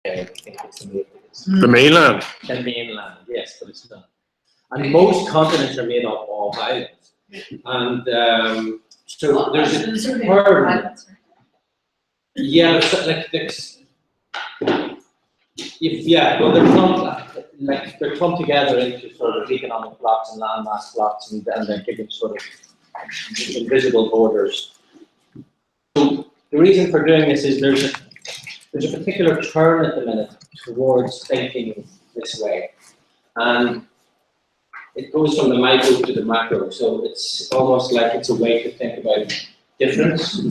I think it's The mainland. the mainland, yes, but it's not. And most continents are made up of islands. And so there's a term. Yeah, like this. Yeah, well, they're clumped together into sort of economic blocks and landmass blocks, and they're given sort of invisible borders. So the reason for doing this is there's a particular turn at the minute towards thinking this way, and it goes from the micro to the macro. So it's almost like it's a way to think about difference.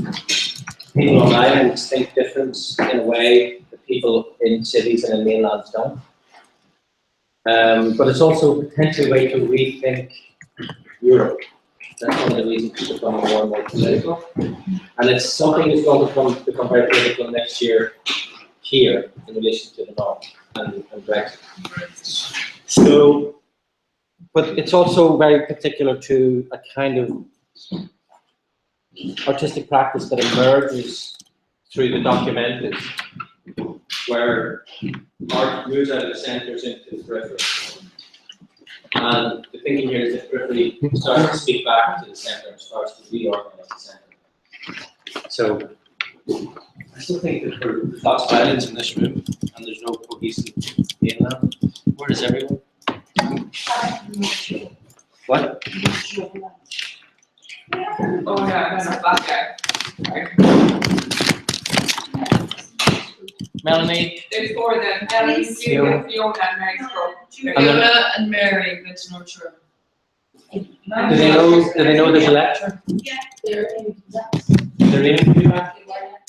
People on islands think difference in a way that people in cities and in mainlands don't. But it's also potentially a way to rethink Europe. That's one of the reasons it's becoming more and more political. And it's something that's going to become very political next year here in relation to the North and Brexit. So, but it's also very particular to a kind of artistic practice that emerges through the documentary, where art moves out of the centres into the periphery. And the thinking here is that the periphery starts to speak back to the centre and starts to reorganise the centre. So I still think that there's lots of islands in this room and there's no cohesive mainland. Where is everyone? What? Oh yeah, that's a black guy. Melanie? There's four of them. Melanie, Fiona, and Mary Scroll. Fiona and Mary went to North Shore. Do they know there's a lecture? Yeah, they're in class. They're in to be back?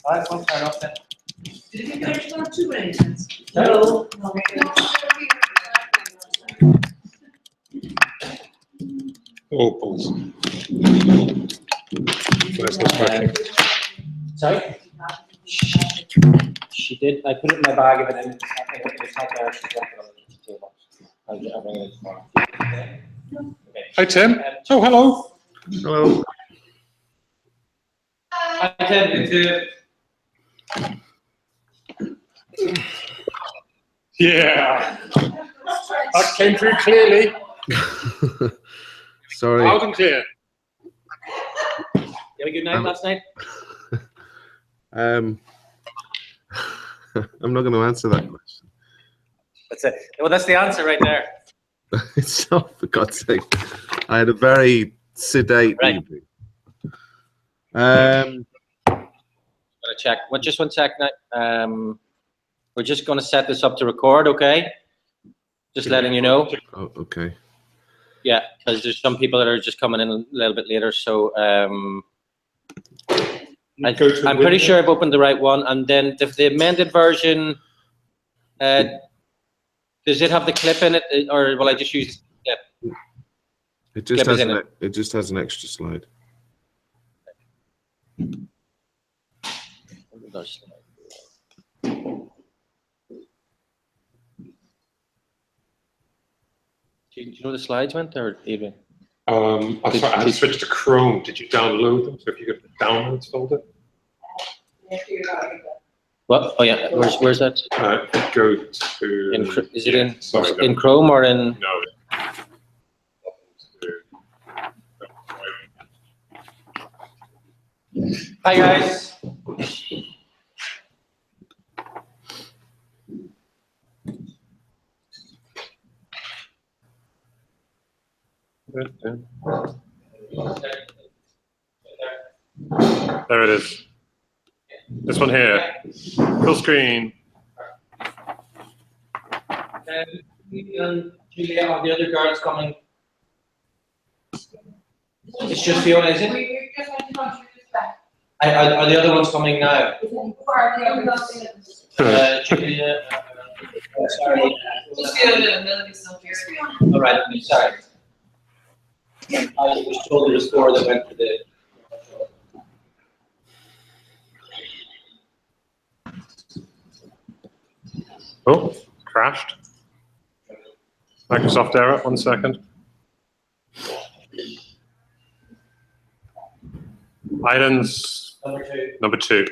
I won't turn off then. Did you finish one or two arrangements? No. Oh, balls. That's not working. Sorry? She did. I put it in my bag, but then it's not there. She's left it on the kitchen table. I'll bring it tomorrow. Okay. Hi, Tim. Oh, hello. Hello. Hi, Tim. Yeah. That came through clearly. Sorry. Loud and clear. You have a good night last night? I'm not going to answer that question. That's it. Well, that's the answer right there. It's not, for God's sake. I had a very sedate evening. Gotta check. Just 1 second. We're just going to set this up to record, okay? Just letting you know. Oh, okay. Yeah, because there's some people that are just coming in a little bit later. So I'm pretty sure I've opened the right one. And then the amended version, does it have the clip in it, or will I just use the clip? It just has an extra slide. Do you know the slides went, or Adrian? I had to switch to Chrome. Did you download them? So if you go to the downloads folder. What? Oh yeah. Where's that? Go to. Is it in Chrome or in? No. Hi guys. There it is. This one here. Full screen. Julia, are the other girls coming? It's just Fiona, is it? Are the other ones coming now? Julia, sorry. All right, sorry. I was told there was 4 that went to the. Oh, crashed. Microsoft error, 1 second. Islands number 2.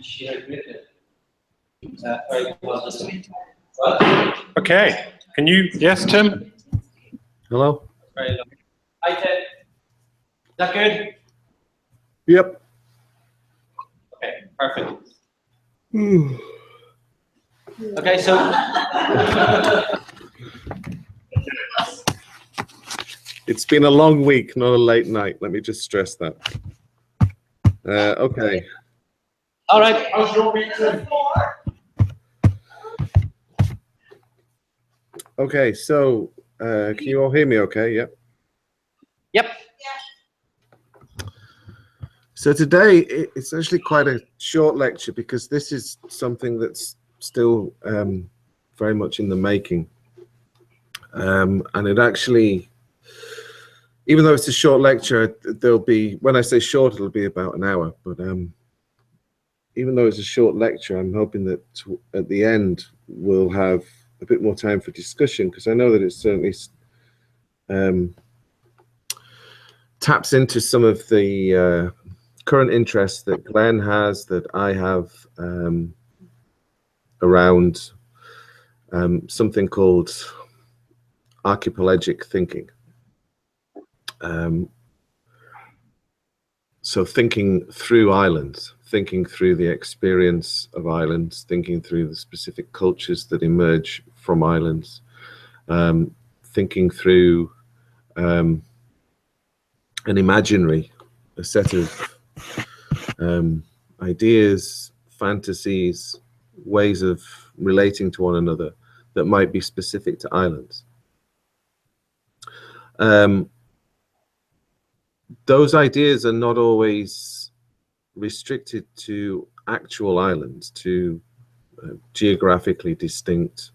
She had written it. Very well. What? Okay, can you, yes, Tim? Hello? Very long. Hi, Ted. Is that good? Yep. Okay, perfect. Okay, so It's been a long week, not a late night. Let me just stress that. Okay. all right. How's your week, Tim? Okay, so can you all hear me okay? Yep. Yep. So today it's actually quite a short lecture because this is something that's still very much in the making. And it actually, even though it's a short lecture, there'll be, when I say short, it'll be about an hour. But even though it's a short lecture, I'm hoping that at the end we'll have a bit more time for discussion, because I know that it certainly taps into some of the current interests that Glenn has, that I have around something called archipelagic thinking. So thinking through islands, thinking through the experience of islands, thinking through the specific cultures that emerge from islands, thinking through an imaginary, a set of ideas, fantasies, ways of relating to one another that might be specific to islands. Those ideas are not always restricted to actual islands, to geographically distinct,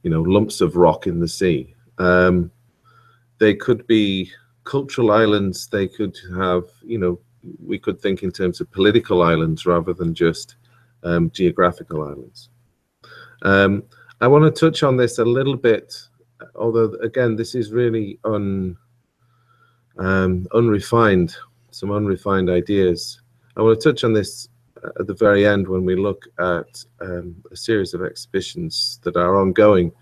lumps of rock in the sea. They could be cultural islands. They could have, we could think in terms of political islands rather than just geographical islands. I want to touch on this a little bit, although again, this is really unrefined, some unrefined ideas. I want to touch on this at the very end when we look at a series of exhibitions that are ongoing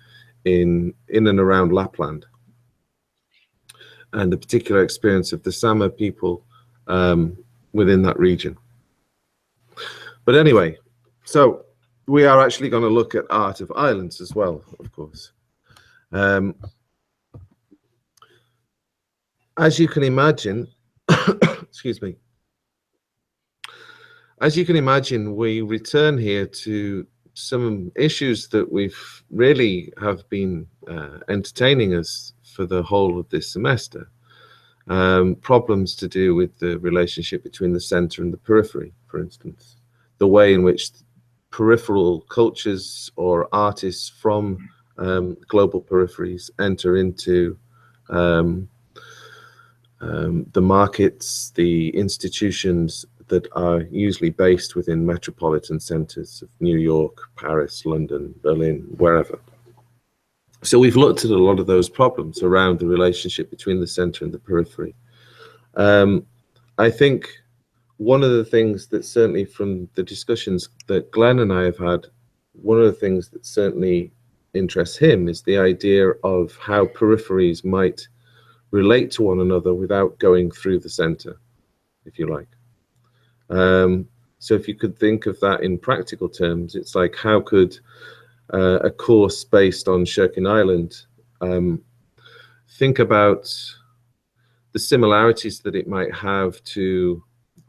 in and around Lapland, and the particular experience of the Sama people within that region. But anyway, so we are actually going to look at art of islands as well, of course. As you can imagine, excuse me, as you can imagine, we return here to some issues that we've really have been entertaining us for the whole of this semester. Problems to do with the relationship between the center and the periphery, for instance. The way in which peripheral cultures or artists from global peripheries enter into the markets, the institutions that are usually based within metropolitan centers of New York, Paris, London, Berlin, wherever. So we've looked at a lot of those problems around the relationship between the center and the periphery. I think one of the things that certainly from the discussions that Glenn and I have had, one of the things that certainly interests him is the idea of how peripheries might relate to one another without going through the center, if you like. So if you could think of that in practical terms, it's like, how could a course based on Sherkin Island think about the similarities that it might have to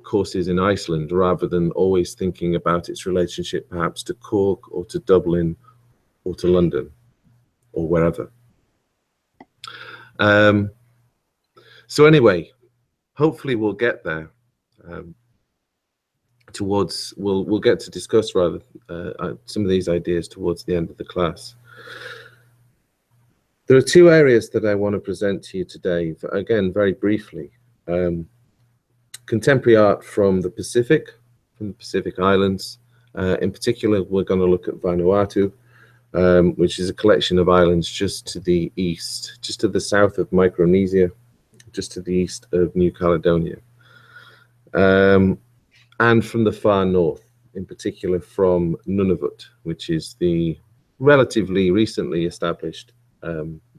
courses in Iceland, rather than always thinking about its relationship perhaps to Cork or to Dublin or to London or wherever. So anyway, hopefully we'll get there. We'll get to discuss rather some of these ideas towards the end of the class. There are two areas that I want to present to you today, again, very briefly. contemporary art from the Pacific Islands. In particular, we're going to look at Vanuatu, which is a collection of islands just to the east, just to the south of Micronesia, just to the east of New Caledonia, and from the far north, in particular from Nunavut, which is the relatively recently established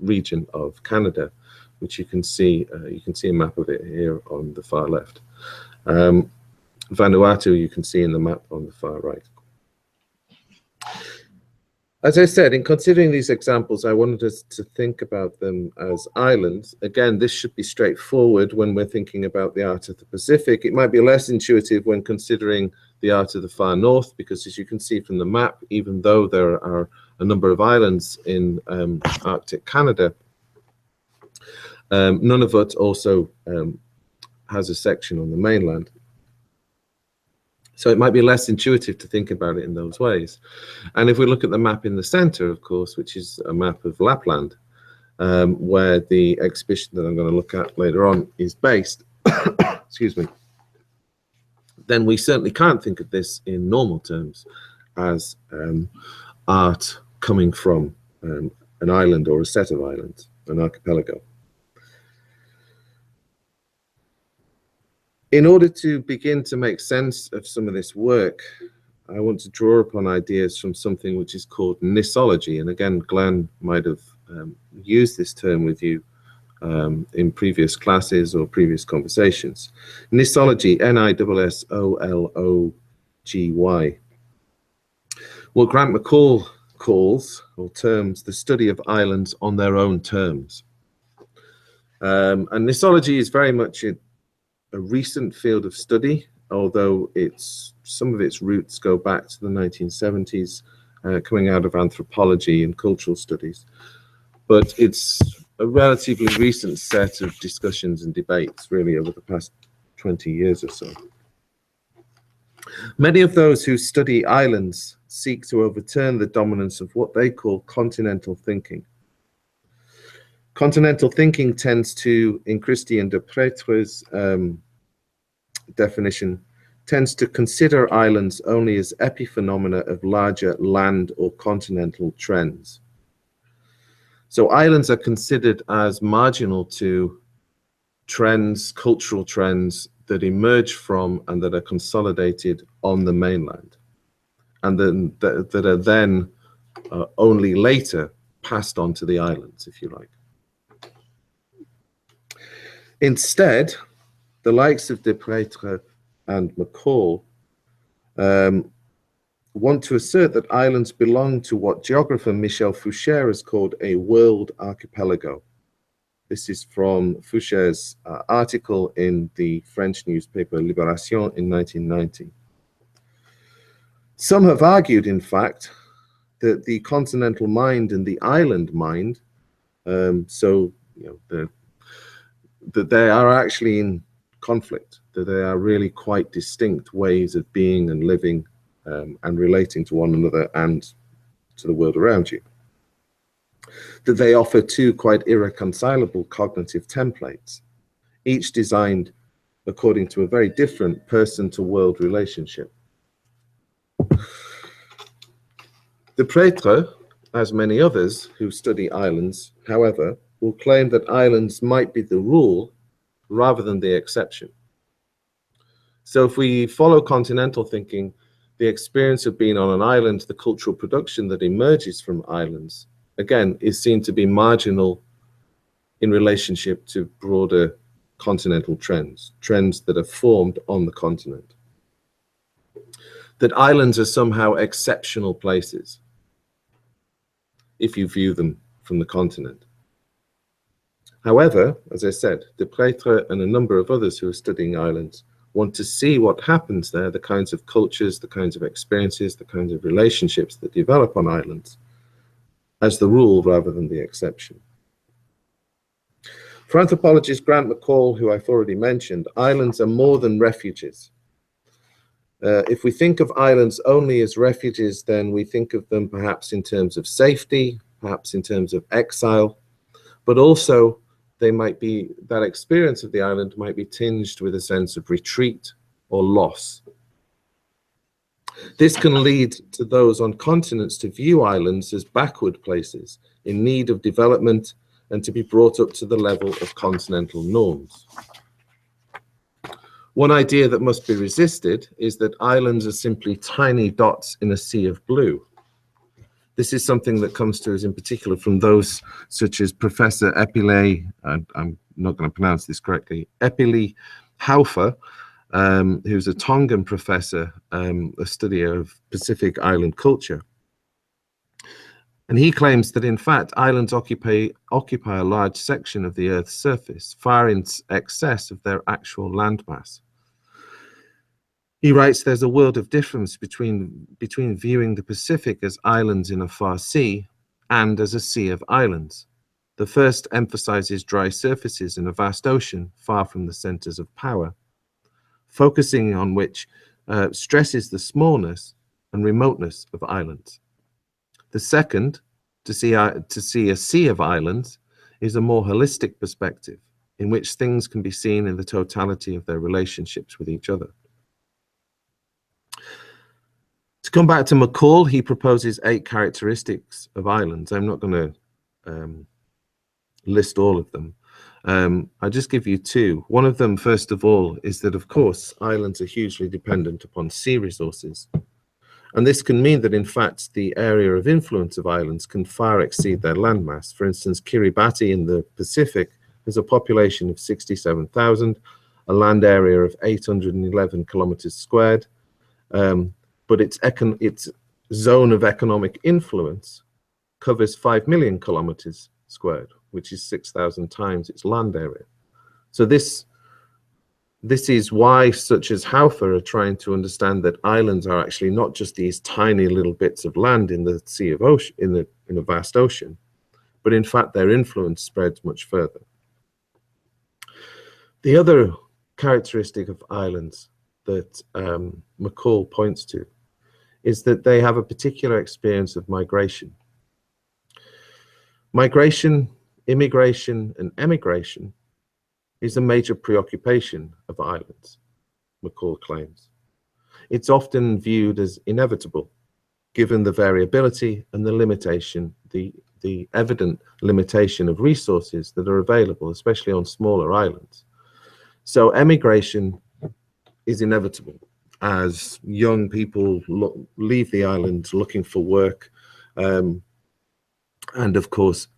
region of Canada, which you can see a map of it here on the far left. Vanuatu you can see in the map on the far right. As I said, in considering these examples, I wanted us to think about them as islands. Again, this should be straightforward when we're thinking about the art of the Pacific. It might be less intuitive when considering the art of the far north, because as you can see from the map, even though there are a number of islands in Arctic Canada, Nunavut also has a section on the mainland. So it might be less intuitive to think about it in those ways. And if we look at the map in the center, of course, which is a map of Lapland, where the exhibition that I'm going to look at later on is based, excuse me, then we certainly can't think of this in normal terms as art coming from an island or a set of islands, an archipelago. In order to begin to make sense of some of this work, I want to draw upon ideas from something which is called Nissology. And again, Glenn might have used this term with you in previous classes or previous conversations. Nissology, Nissology. What Grant McCall calls, or terms, the study of islands on their own terms. And Nissology is very much a recent field of study, although some of its roots go back to the 1970s, coming out of anthropology and cultural studies. But it's a relatively recent set of discussions and debates, really, over the past 20 years or so. Many of those who study islands seek to overturn the dominance of what they call continental thinking. Continental thinking tends to, in Christian de Prétre's definition, tends to consider islands only as epiphenomena of larger land or continental trends. So islands are considered as marginal to trends, cultural trends that emerge from and that are consolidated on the mainland, and then that are then only later passed on to the islands, if you like. Instead, the likes of de Prétre and McCall want to assert that islands belong to what geographer Michel Foucher has called a world archipelago. This is from Foucher's article in the French newspaper Libération in 1990. Some have argued, in fact, that the continental mind and the island mind, that they are actually in conflict, that they are really quite distinct ways of being and living and relating to one another and to the world around you. That they offer two quite irreconcilable cognitive templates, each designed according to a very different person-to-world relationship. De Prétre, as many others who study islands, however, will claim that islands might be the rule rather than the exception. So if we follow continental thinking, the experience of being on an island, the cultural production that emerges from islands, again, is seen to be marginal in relationship to broader continental trends, trends that are formed on the continent. That islands are somehow exceptional places, if you view them from the continent. However, as I said, de Prétre and a number of others who are studying islands want to see what happens there, the kinds of cultures, the kinds of experiences, the kinds of relationships that develop on islands, as the rule rather than the exception. For anthropologist Grant McCall, who I've already mentioned, islands are more than refuges. If we think of islands only as refuges, then we think of them perhaps in terms of safety, perhaps in terms of exile, but also that experience of the island might be tinged with a sense of retreat or loss. This can lead to those on continents to view islands as backward places in need of development and to be brought up to the level of continental norms. One idea that must be resisted is that islands are simply tiny dots in a sea of blue. This is something that comes to us in particular from those such as Professor Epile, I'm not going to pronounce this correctly, Epile Haufer, who's a Tongan professor, a studier of Pacific island culture. And he claims that in fact, islands occupy a large section of the Earth's surface, far in excess of their actual landmass. He writes there's a world of difference between viewing the Pacific as islands in a far sea and as a sea of islands. The first emphasizes dry surfaces in a vast ocean far from the centers of power, focusing on which stresses the smallness and remoteness of islands. The second, to see a sea of islands, is a more holistic perspective in which things can be seen in the totality of their relationships with each other. To come back to McCall, he proposes 8 characteristics of islands. I'm not going to list all of them. I'll just give you 2. One of them, first of all, is that, of course, islands are hugely dependent upon sea resources. And this can mean that, in fact, the area of influence of islands can far exceed their landmass. For instance, Kiribati in the Pacific has a population of 67,000, a land area of 811 kilometers squared, but its zone of economic influence covers 5 million kilometers squared, which is 6,000 times its land area. So this is why such as Haufer are trying to understand that islands are actually not just these tiny little bits of land in the sea of ocean, in a vast ocean, but in fact their influence spreads much further. The other characteristic of islands that McCall points to is that they have a particular experience of migration. Migration, immigration, and emigration is a major preoccupation of islands, McCall claims. It's often viewed as inevitable, given the variability and the limitation, the evident limitation of resources that are available, especially on smaller islands. So emigration is inevitable as young people leave the island looking for work, and of course,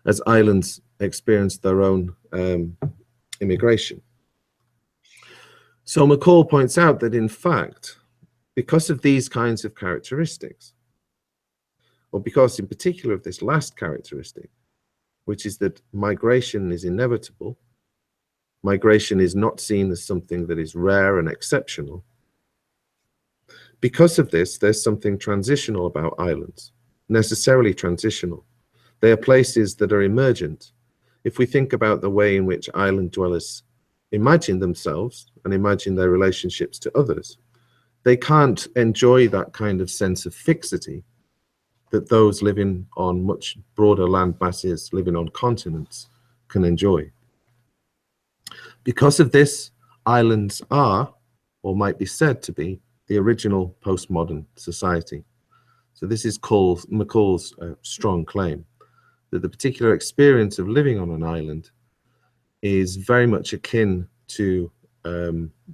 as islands experience their own immigration. So McCall points out that in fact, because of these kinds of characteristics, or because in particular of this last characteristic, which is that migration is inevitable, migration is not seen as something that is rare and exceptional. Because of this, there's something transitional about islands, necessarily transitional. They are places that are emergent. If we think about the way in which island dwellers imagine themselves and imagine their relationships to others, they can't enjoy that kind of sense of fixity that those living on much broader land masses, living on continents, can enjoy. Because of this, islands are, or might be said to be, the original postmodern society. So this is McCall's strong claim, that the particular experience of living on an island is very much akin to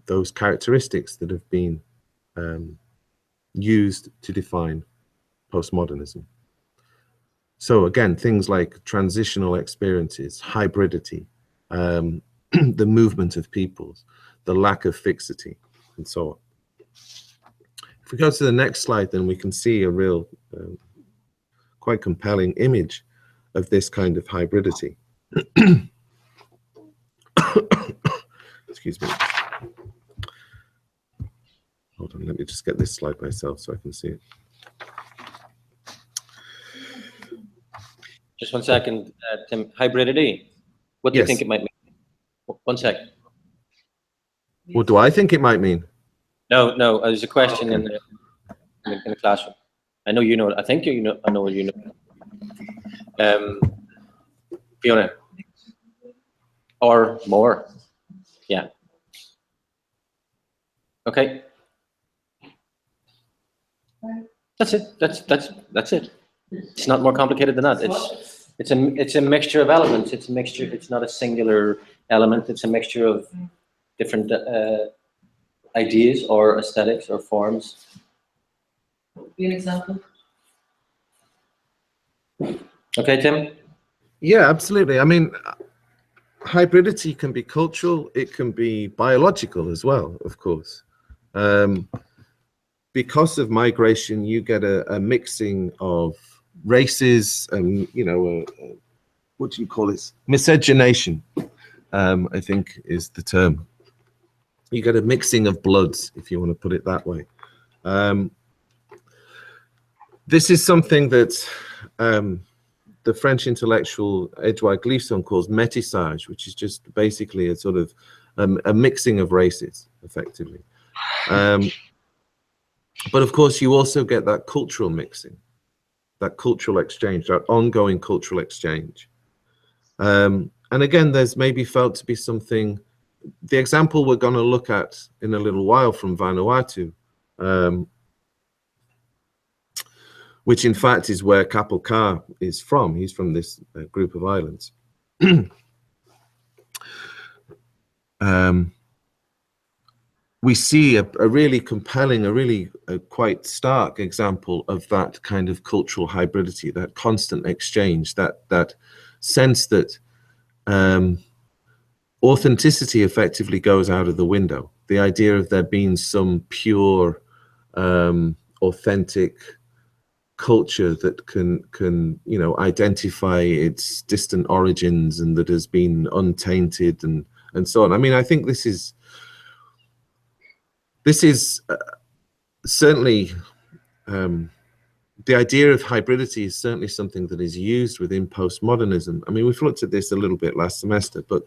those characteristics that have been used to define postmodernism. So again, things like transitional experiences, hybridity, the movement of peoples, the lack of fixity, and so on. If we go to the next slide, then we can see a real, quite compelling image of this kind of hybridity. Excuse me. Hold on, let me just get this slide myself so I can see it. Just 1 second, Tim. Hybridity. What do you Yes. think it might mean? 1 second. What do I think it might mean? No, there's a question in the classroom. I know you know it. I think you know. I know what you know. Fiona. or more. Yeah. Okay. That's it. That's it. It's not more complicated than that. It's a mixture of elements. It's a mixture. It's not a singular element. It's a mixture of different ideas or aesthetics or forms. Be an example. Okay, Tim? Yeah, absolutely. I mean, hybridity can be cultural, it can be biological as well, of course. Because of migration, you get a mixing of races and, you know, what do you call it? Miscegenation, I think is the term. You get a mixing of bloods, if you want to put it that way. This is something that the French intellectual Edouard Glissant calls métissage, which is just basically a sort of a mixing of races, effectively. But of course, you also get that cultural mixing, that cultural exchange, that ongoing cultural exchange. And again, there's maybe felt to be something, the example we're going to look at in a little while from Vanuatu, which in fact is where Kapil Ka is from. He's from this group of islands. We see a really compelling, a really quite stark example of that kind of cultural hybridity, that constant exchange, that sense that authenticity effectively goes out of the window. The idea of there being some pure, authentic culture that can you know, identify its distant origins and that has been untainted and so on. I mean, I think this is certainly the idea of hybridity is certainly something that is used within postmodernism. I mean, we've looked at this a little bit last semester, but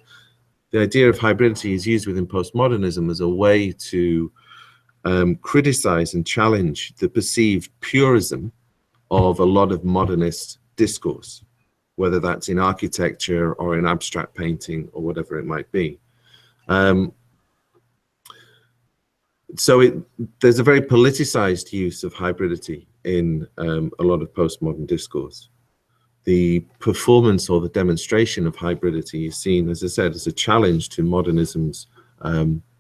the idea of hybridity is used within postmodernism as a way to criticize and challenge the perceived purism of a lot of modernist discourse, whether that's in architecture or in abstract painting or whatever it might be. So there's a very politicized use of hybridity in a lot of postmodern discourse. The performance or the demonstration of hybridity is seen, as I said, as a challenge to modernism's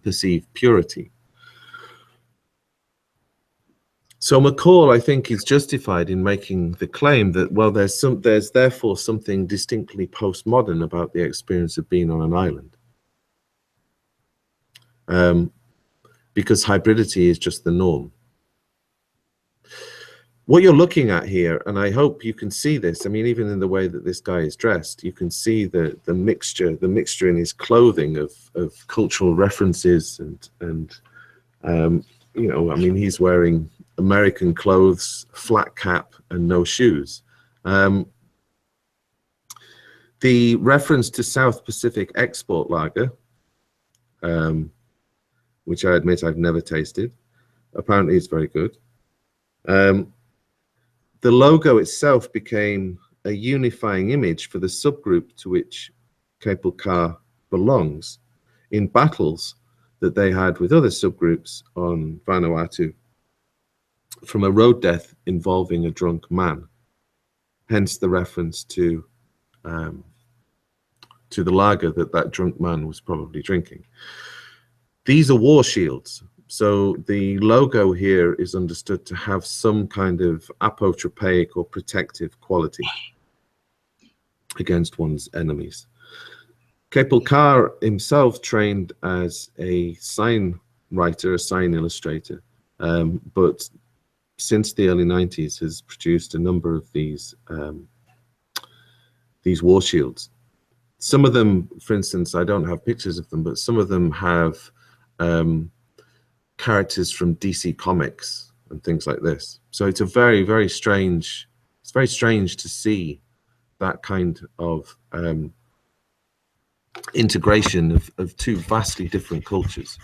perceived purity. So McCall, I think, is justified in making the claim that, well, there's therefore something distinctly postmodern about the experience of being on an island. Because hybridity is just the norm. What you're looking at here, and I hope you can see this, I mean, even in the way that this guy is dressed, you can see the mixture in his clothing of cultural references and you know, I mean, he's wearing American clothes, flat cap, and no shoes. The reference to South Pacific export lager, which I admit I've never tasted. Apparently it's very good. The logo itself became a unifying image for the subgroup to which Kapil Ka belongs in battles that they had with other subgroups on Vanuatu from a road death involving a drunk man. Hence the reference to the lager that drunk man was probably drinking. These are war shields. So the logo here is understood to have some kind of apotropaic or protective quality against one's enemies. Kapil Ka himself trained as a sign writer, a sign illustrator, but since the early 90s has produced a number of these war shields. Some of them, for instance, I don't have pictures of them, but some of them have characters from DC Comics and things like this. So it's a very, very strange, it's very strange to see that kind of integration of two vastly different cultures.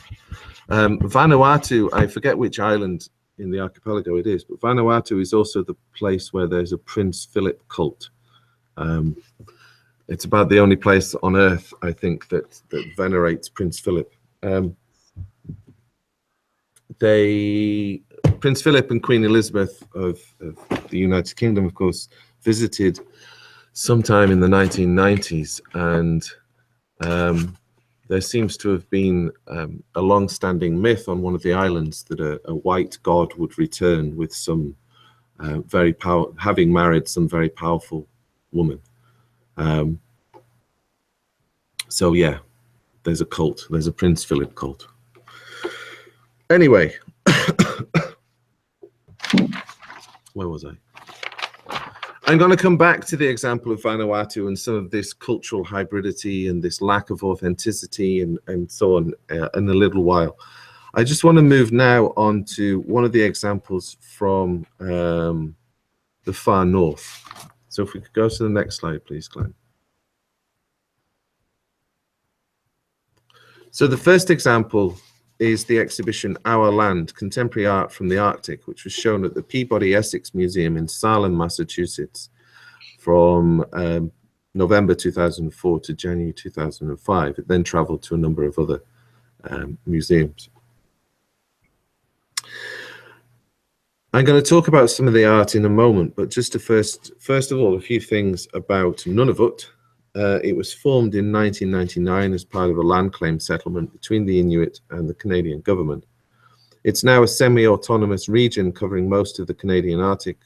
Vanuatu, I forget which island in the archipelago it is, but Vanuatu is also the place where there's a Prince Philip cult. It's about the only place on earth, I think, that venerates Prince Philip. Prince Philip and Queen Elizabeth of the United Kingdom, of course, visited sometime in the 1990s, and there seems to have been a long-standing myth on one of the islands that a white god would return with some having married some very powerful woman. So yeah, there's a cult. There's a Prince Philip cult. Anyway, where was I? I'm going to come back to the example of Vanuatu and some of this cultural hybridity and this lack of authenticity and so on in a little while. I just want to move now on to one of the examples from the far north. So if we could go to the next slide, please, Glenn. So the first example is the exhibition Our Land, Contemporary Art from the Arctic, which was shown at the Peabody Essex Museum in Salem, Massachusetts from November 2004 to January 2005. It then traveled to a number of other museums. I'm going to talk about some of the art in a moment, but just to first of all, a few things about Nunavut. It was formed in 1999 as part of a land claim settlement between the Inuit and the Canadian government. It's now a semi-autonomous region covering most of the Canadian Arctic,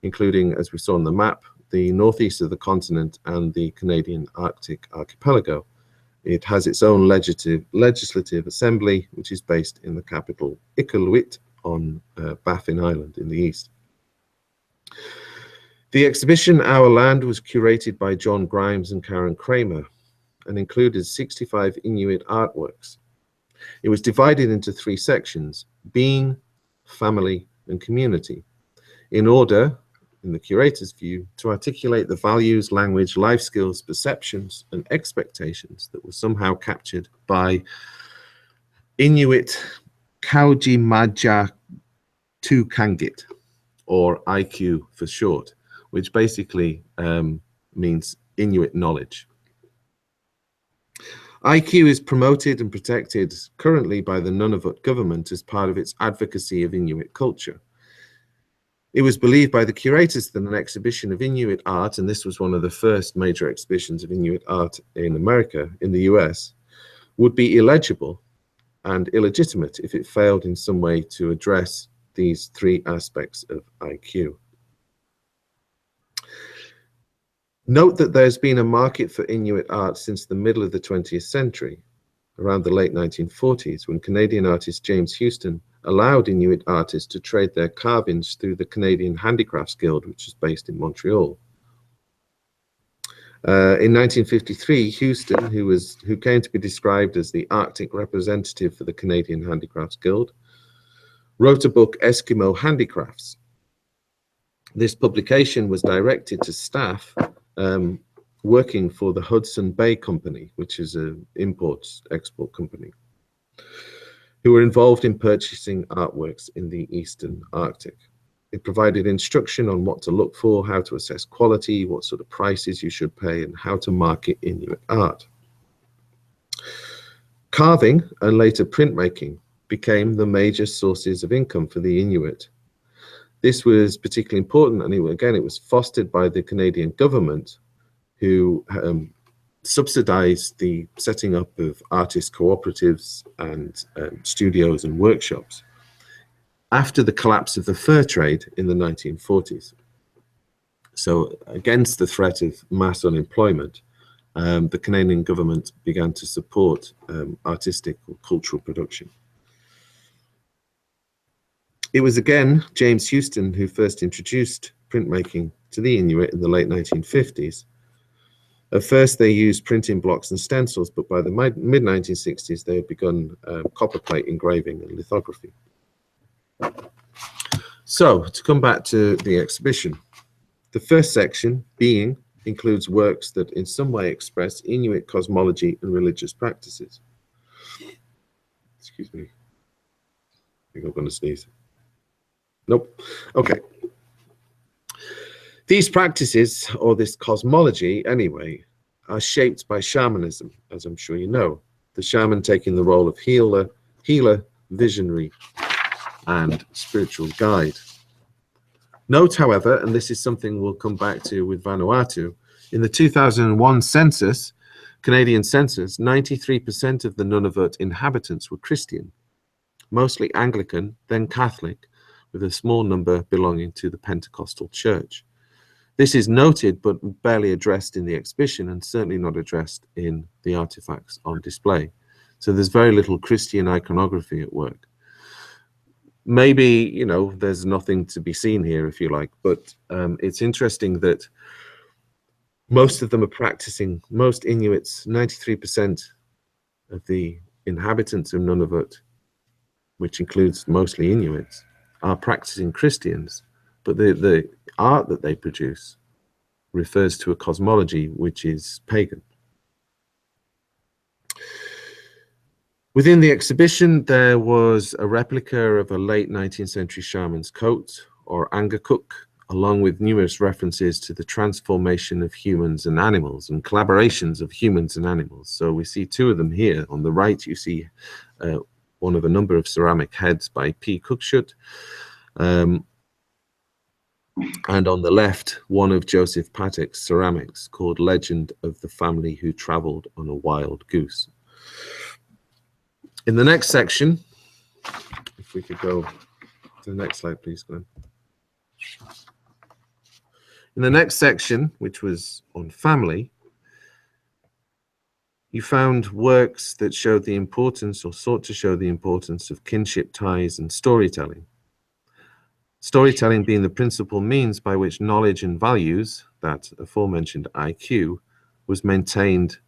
including, as we saw on the map, the northeast of the continent and the Canadian Arctic archipelago. It has its own legislative assembly, which is based in the capital Iqaluit on Baffin Island in the east. The exhibition Our Land was curated by John Grimes and Karen Kramer and included 65 Inuit artworks. It was divided into 3 sections: being, family, and community, in order, in the curator's view, to articulate the values, language, life skills, perceptions, and expectations that were somehow captured by Inuit Kaujimaja Tukangit, or IQ for short, which basically means Inuit knowledge. IQ is promoted and protected currently by the Nunavut government as part of its advocacy of Inuit culture. It was believed by the curators that an exhibition of Inuit art, and this was one of the first major exhibitions of Inuit art in America, in the US, would be illegible and illegitimate if it failed in some way to address these 3 aspects of IQ. Note that there's been a market for Inuit art since the middle of the 20th century, around the late 1940s, when Canadian artist James Houston allowed Inuit artists to trade their carvings through the Canadian Handicrafts Guild, which is based in Montreal. In 1953, Houston, who came to be described as the Arctic representative for the Canadian Handicrafts Guild, wrote a book, Eskimo Handicrafts. This publication was directed to staff working for the Hudson Bay Company, which is an import-export company, who were involved in purchasing artworks in the Eastern Arctic. It provided instruction on what to look for, how to assess quality, what sort of prices you should pay, and how to market Inuit art. Carving and later printmaking became the major sources of income for the Inuit. This was particularly important, and it was fostered by the Canadian government, who subsidized the setting up of artist cooperatives and studios and workshops after the collapse of the fur trade in the 1940s. So against the threat of mass unemployment, the Canadian government began to support artistic or cultural production. It was again James Houston who first introduced printmaking to the Inuit in the late 1950s. At first they used printing blocks and stencils, but by the mid-1960s they had begun copperplate engraving and lithography. So, to come back to the exhibition, the first section, Being, includes works that in some way express Inuit cosmology and religious practices. Excuse me. I think I'm going to sneeze. Nope. Okay. These practices, or this cosmology anyway, are shaped by shamanism, as I'm sure you know. The shaman taking the role of healer, visionary, and spiritual guide. Note, however, and this is something we'll come back to with Vanuatu, in the 2001 census, Canadian census, 93% of the Nunavut inhabitants were Christian, mostly Anglican, then Catholic, with a small number belonging to the Pentecostal Church. This is noted but barely addressed in the exhibition, and certainly not addressed in the artifacts on display. So there's very little Christian iconography at work. Maybe, you know, there's nothing to be seen here, if you like, but it's interesting that most of them are practicing, most Inuits, 93% of the inhabitants of Nunavut, which includes mostly Inuits, are practicing Christians, but the art that they produce refers to a cosmology which is pagan. Within the exhibition, there was a replica of a late 19th century shaman's coat, or angakuk, along with numerous references to the transformation of humans and animals and collaborations of humans and animals. So we see two of them here. On the right, you see one of a number of ceramic heads by P. Cookshut. And on the left, one of Joseph Patek's ceramics called Legend of the Family Who Traveled on a Wild Goose. In the next section, if we could go to the next slide, please, Glenn. In the next section, which was on family, you found works that showed the importance, or sought to show the importance, of kinship ties and storytelling. Storytelling being the principal means by which knowledge and values, that aforementioned IQ, was maintained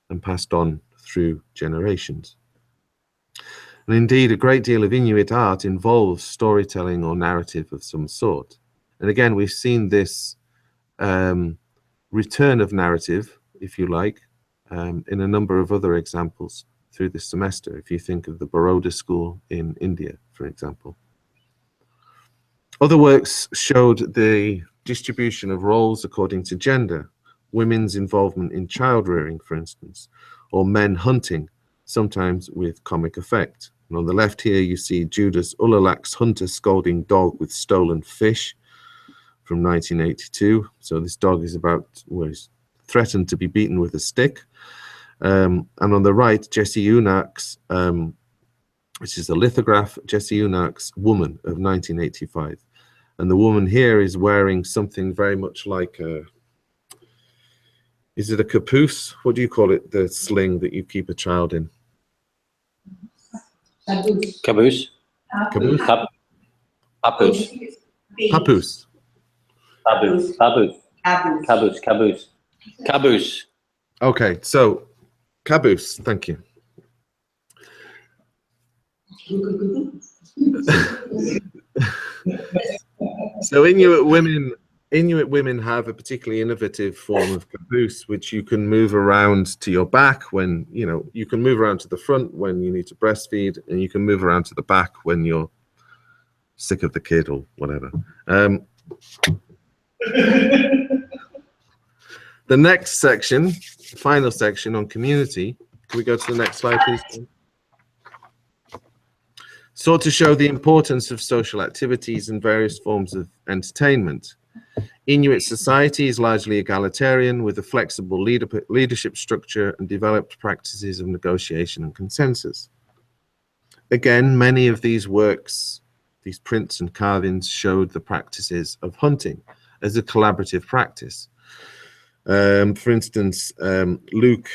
and passed on through generations. And indeed, a great deal of Inuit art involves storytelling or narrative of some sort. And again, we've seen this return of narrative, if you like, in a number of other examples through this semester. If you think of the Baroda school in India, for example. Other works showed the distribution of roles according to gender, women's involvement in child rearing, for instance, or men hunting, sometimes with comic effect. And on the left here, you see Judas Ulalak's hunter scolding dog with stolen fish from 1982. So this dog is he's threatened to be beaten with a stick. And on the right, Jesse Unak's, which is a lithograph, Jesse Unak's Woman of 1985. And the woman here is wearing something very much like a, is it a caboose? What do you call it? The sling that you keep a child in? Caboose. Caboose? Papoose. Papoose. Caboose. Caboose. Caboose. Caboose. Okay, so caboose, thank you. So Inuit women have a particularly innovative form of caboose, which you can move around to your back when, you know, you can move around to the front when you need to breastfeed, and you can move around to the back when you're sick of the kid or whatever. The next section, final section on community. Can we go to the next slide, please? Sought to show the importance of social activities and various forms of entertainment. Inuit society is largely egalitarian, with a flexible leadership structure and developed practices of negotiation and consensus. Again, many of these works, these prints and carvings, showed the practices of hunting as a collaborative practice. For instance, Luke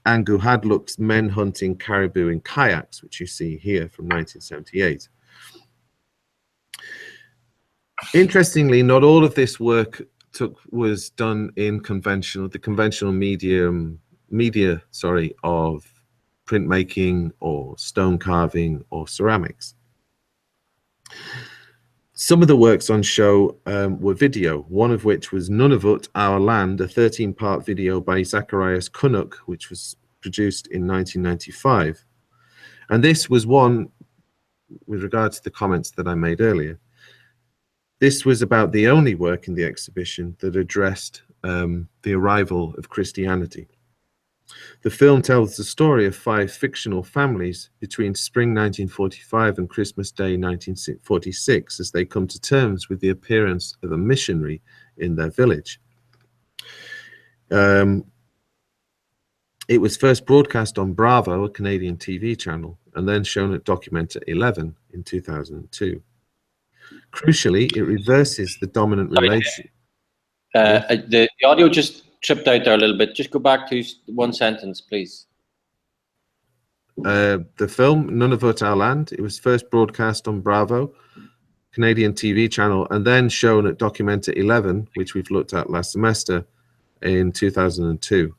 Angu Hadlook's Men Hunting Caribou in Kayaks, which you see here from 1978. Interestingly, not all of this work was done in the conventional media of printmaking or stone carving or ceramics. Some of the works on show were video, one of which was Nunavut, Our Land, a 13-part video by Zacharias Kunuk, which was produced in 1995. And this was one, with regard to the comments that I made earlier, this was about the only work in the exhibition that addressed the arrival of Christianity. The film tells the story of 5 fictional families between spring 1945 and Christmas Day 1946 as they come to terms with the appearance of a missionary in their village. It was first broadcast on Bravo, a Canadian TV channel, and then shown at Documenta 11 in 2002. Crucially, it reverses the dominant relation. The audio just tripped out there a little bit. Just go back to one sentence, please. The film, Nunavut Our Land, it was first broadcast on Bravo, Canadian TV channel, and then shown at Documenta 11, which we've looked at last semester, in 2002.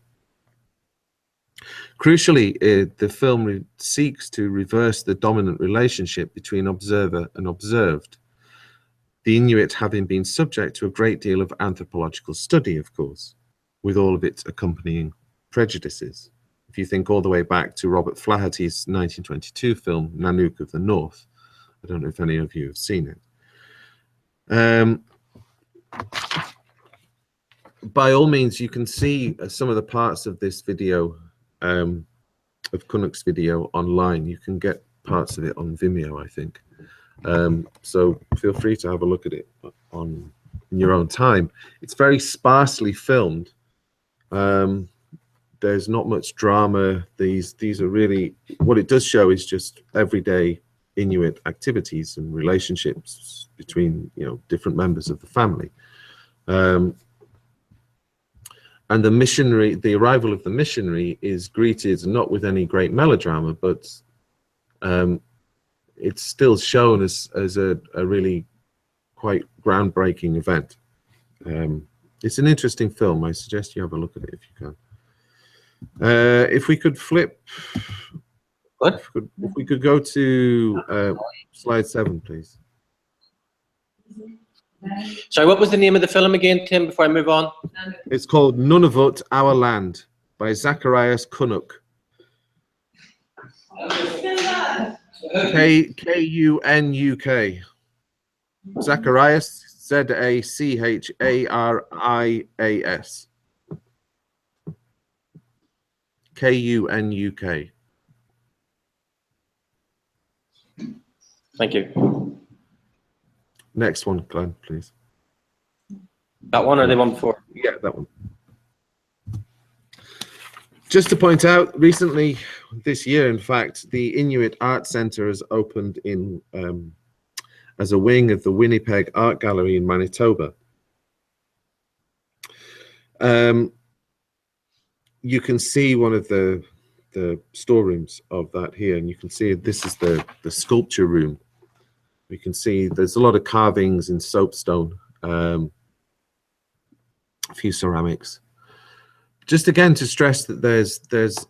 Crucially, the film seeks to reverse the dominant relationship between observer and observed, the Inuit having been subject to a great deal of anthropological study, of course, with all of its accompanying prejudices. If you think all the way back to Robert Flaherty's 1922 film, Nanook of the North, I don't know if any of you have seen it. By all means, you can see some of the parts of this video, of Canucks video, online. You can get parts of it on Vimeo, I think. So feel free to have a look at it in your own time. It's very sparsely filmed. There's not much drama. These are really, what it does show is just everyday Inuit activities and relationships between, different members of the family. And the arrival of the missionary is greeted not with any great melodrama, but it's still shown as a really quite groundbreaking event. It's an interesting film. I suggest you have a look at it if you can. If we could flip, What? If we could go to slide 7, please. Sorry, what was the name of the film again, Tim, before I move on? It's called Nunavut Our Land by Zacharias Kunuk. Kunuk. Zacharias, Zacharias. Kunuk. Thank you. Next one, Glenn, please. That one or the one before? Yeah, that one. Just to point out, recently, this year, in fact, the Inuit Art Center has opened in as a wing of the Winnipeg Art Gallery in Manitoba. You can see one of the storerooms of that here, and you can see this is the sculpture room. You can see there's a lot of carvings in soapstone, a few ceramics. Just again to stress that there's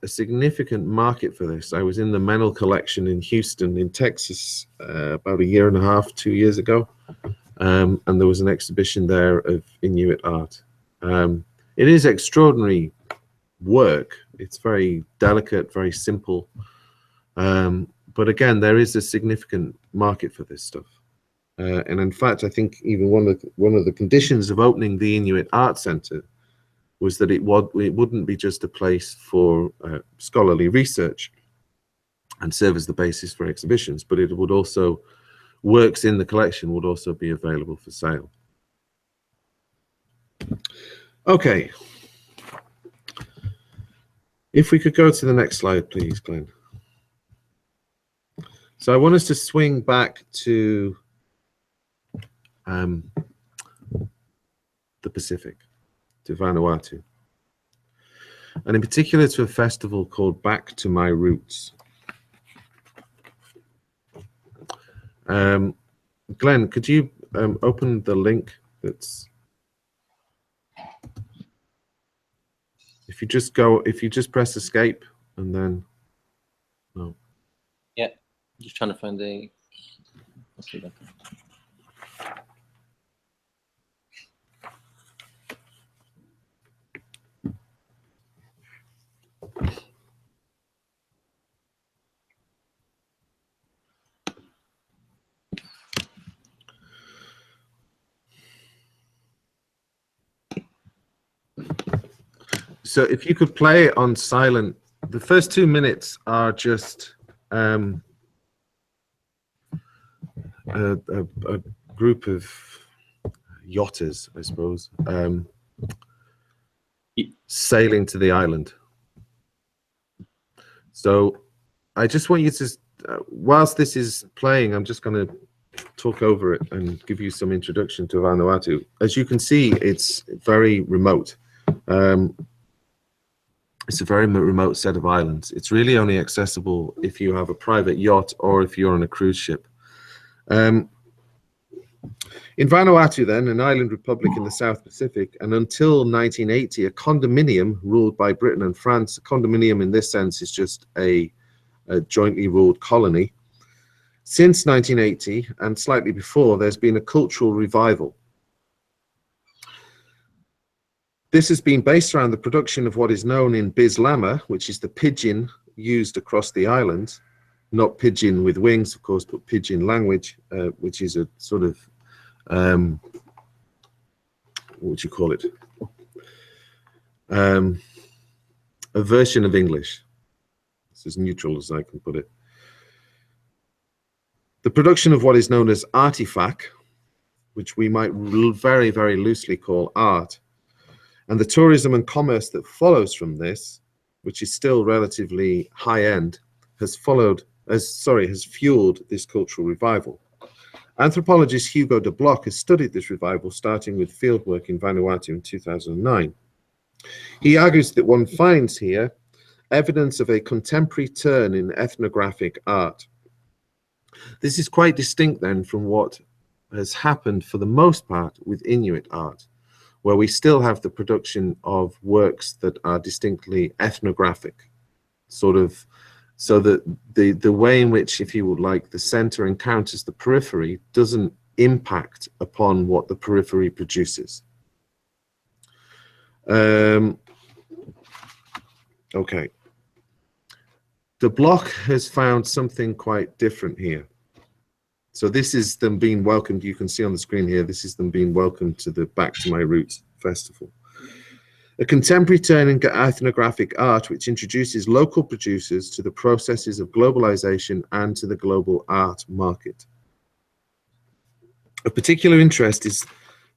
a significant market for this. I was in the Menil collection in Houston, in Texas, about 1.5 years, 2 years ago, and there was an exhibition there of Inuit art. It is extraordinary work. It's very delicate, very simple, but again, there is a significant market for this stuff. And in fact, I think even one of the conditions of opening the Inuit Art Center was that it wouldn't be just a place for scholarly research and serve as the basis for exhibitions, but it would also, works in the collection would also be available for sale. Okay. If we could go to the next slide, please, Glenn. So I want us to swing back to the Pacific, to Vanuatu, and in particular to a festival called Back to My Roots. Glenn, could you open the link that's, if you just press escape and then, no. Yeah, just trying to find the, let's see that. So if you could play it on silent, the first 2 minutes are just a group of yachters, I suppose, sailing to the island. So I just want you to, whilst this is playing, I'm just going to talk over it and give you some introduction to Vanuatu. As you can see, it's very remote. It's a very remote set of islands. It's really only accessible if you have a private yacht or if you're on a cruise ship. In Vanuatu, then, an island republic in the South Pacific, and until 1980, a condominium ruled by Britain and France. A condominium in this sense is just a jointly ruled colony. Since 1980, and slightly before, there's been a cultural revival. This has been based around the production of what is known in Bislama, which is the pidgin used across the island. Not pigeon with wings, of course, but pidgin language, which is a sort of, what would you call it? A version of English. It's as neutral as I can put it. The production of what is known as artifact, which we might very, very loosely call art, and the tourism and commerce that follows from this, which is still relatively high-end, has fueled this cultural revival. Anthropologist Hugo de Bloch has studied this revival, starting with fieldwork in Vanuatu in 2009. He argues that one finds here evidence of a contemporary turn in ethnographic art. This is quite distinct then from what has happened for the most part with Inuit art, where we still have the production of works that are distinctly ethnographic, sort of, so that the way in which, if you would like, the center encounters the periphery doesn't impact upon what the periphery produces. Okay. De Bloch has found something quite different here. So this is them being welcomed. You can see on the screen here, this is them being welcomed to the Back to My Roots festival. A contemporary turn in ethnographic art which introduces local producers to the processes of globalization and to the global art market. Of particular interest is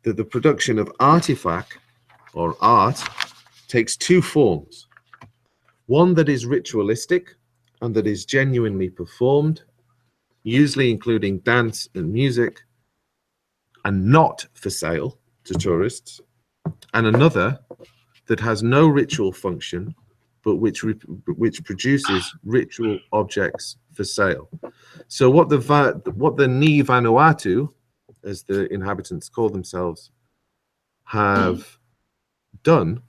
that the production of artifact or art takes two forms. One that is ritualistic and that is genuinely performed, usually including dance and music, and not for sale to tourists, and another that has no ritual function, but which produces ritual objects for sale. So what the Ni Vanuatu, as the inhabitants call themselves, have done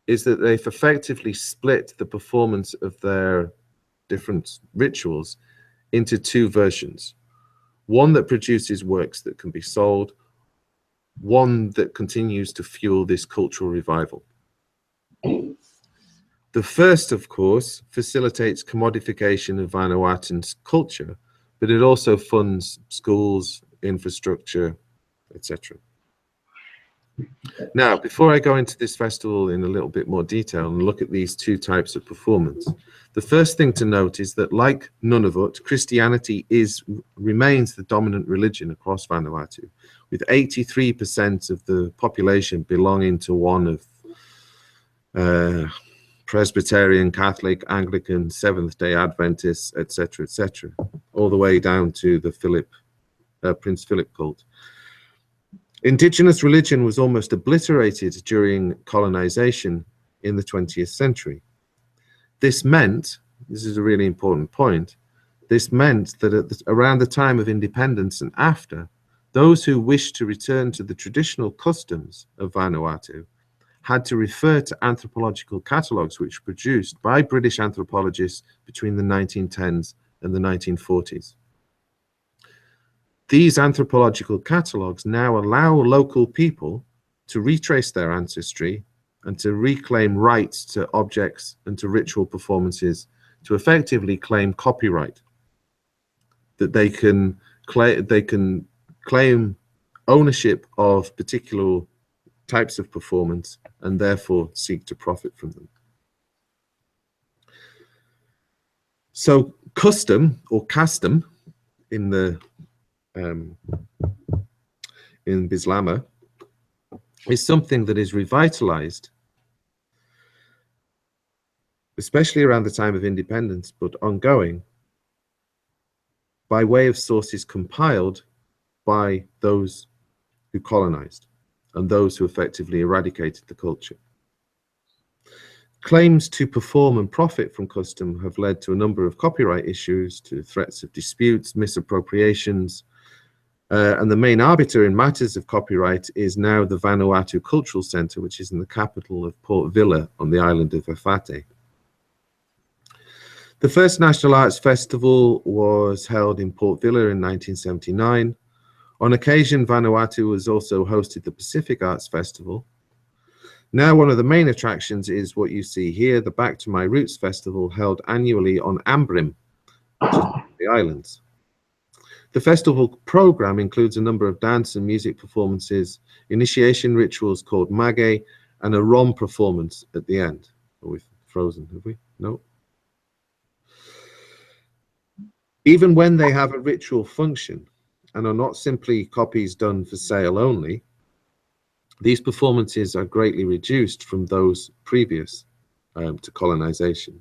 is that they've effectively split the performance of their different rituals into two versions. One that produces works that can be sold, one that continues to fuel this cultural revival. The first, of course, facilitates commodification of Vanuatu's culture, but it also funds schools, infrastructure, etc. Now, before I go into this festival in a little bit more detail and look at these two types of performance, the first thing to note is that, like Nunavut, Christianity remains the dominant religion across Vanuatu, with 83% of the population belonging to one of Presbyterian, Catholic, Anglican, Seventh-day Adventists, etc., etc., all the way down to the Prince Philip cult. Indigenous religion was almost obliterated during colonization in the 20th century. This meant, this is a really important point, this meant that around the time of independence and after, those who wished to return to the traditional customs of Vanuatu had to refer to anthropological catalogues which were produced by British anthropologists between the 1910s and the 1940s. These anthropological catalogues now allow local people to retrace their ancestry and to reclaim rights to objects and to ritual performances, to effectively claim copyright, that they can claim ownership of particular types of performance and therefore seek to profit from them. So custom or custom in the in Bislama is something that is revitalized, especially around the time of independence, but ongoing, by way of sources compiled by those who colonized and those who effectively eradicated the culture. Claims to perform and profit from custom have led to a number of copyright issues, to threats of disputes, misappropriations, and the main arbiter in matters of copyright is now the Vanuatu Cultural Centre, which is in the capital of Port Vila on the island of Efate. The first National Arts Festival was held in Port Vila in 1979. On occasion, Vanuatu has also hosted the Pacific Arts Festival. Now, one of the main attractions is what you see here, the Back to My Roots Festival, held annually on Ambrim, which is the islands. The festival program includes a number of dance and music performances, initiation rituals called mage, and a rom performance at the end. Oh, we've frozen, have we? No. Even when they have a ritual function and are not simply copies done for sale only, these performances are greatly reduced from those previous to colonization.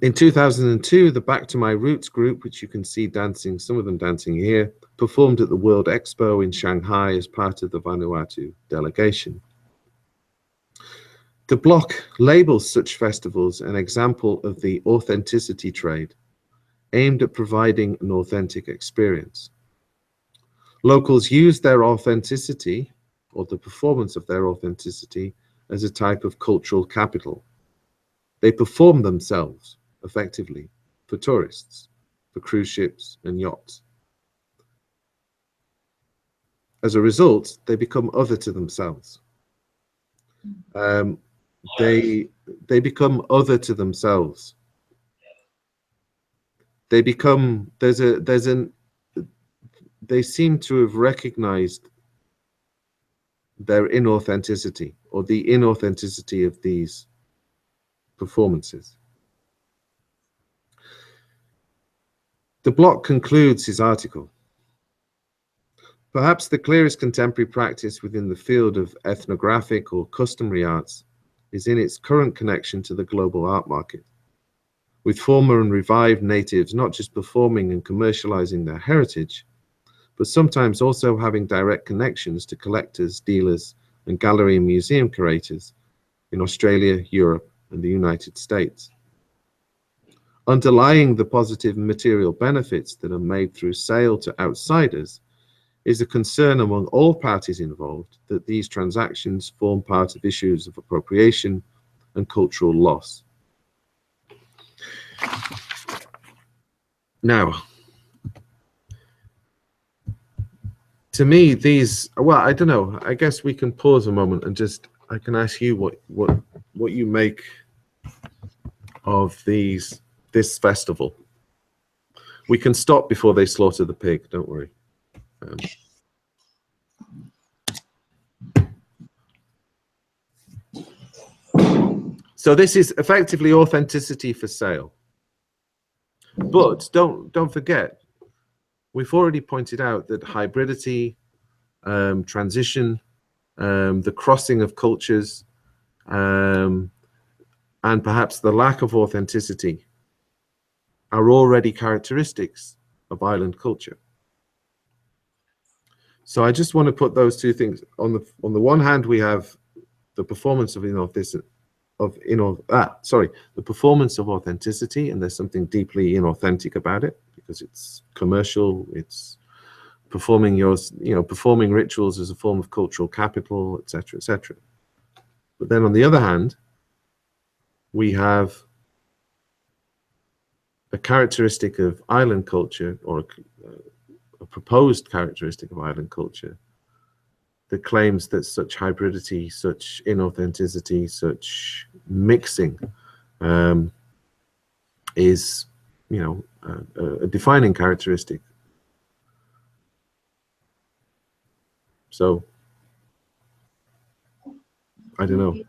In 2002, the Back to My Roots group, which you can see dancing, some of them dancing here, performed at the World Expo in Shanghai as part of the Vanuatu delegation. The bloc labels such festivals an example of the authenticity trade, aimed at providing an authentic experience. Locals use their authenticity, or the performance of their authenticity, as a type of cultural capital. They perform themselves, effectively, for tourists, for cruise ships and yachts. As a result, they become other to themselves. They become other to themselves. They become, they seem to have recognized their inauthenticity, or the inauthenticity of these performances. The bloc concludes his article. Perhaps the clearest contemporary practice within the field of ethnographic or customary arts is in its current connection to the global art market, with former and revived natives not just performing and commercializing their heritage, but sometimes also having direct connections to collectors, dealers, and gallery and museum curators in Australia, Europe, and the United States. Underlying the positive material benefits that are made through sale to outsiders is a concern among all parties involved that these transactions form part of issues of appropriation and cultural loss. Now, to me, these, well, I don't know, I guess we can pause a moment and just, I can ask you what you make of this festival. We can stop before they slaughter the pig, don't worry. So this is effectively authenticity for sale. But don't forget, we've already pointed out that hybridity, transition, the crossing of cultures, and perhaps the lack of authenticity are already characteristics of island culture. So I just want to put those two things on the one hand, we have the performance of the performance of authenticity, and there's something deeply inauthentic about it because it's commercial, it's performing performing rituals as a form of cultural capital, etc., etc. But then on the other hand, we have a characteristic of island culture, or a proposed characteristic of island culture, that claims that such hybridity, such inauthenticity, such mixing is, a defining characteristic. So, I don't know.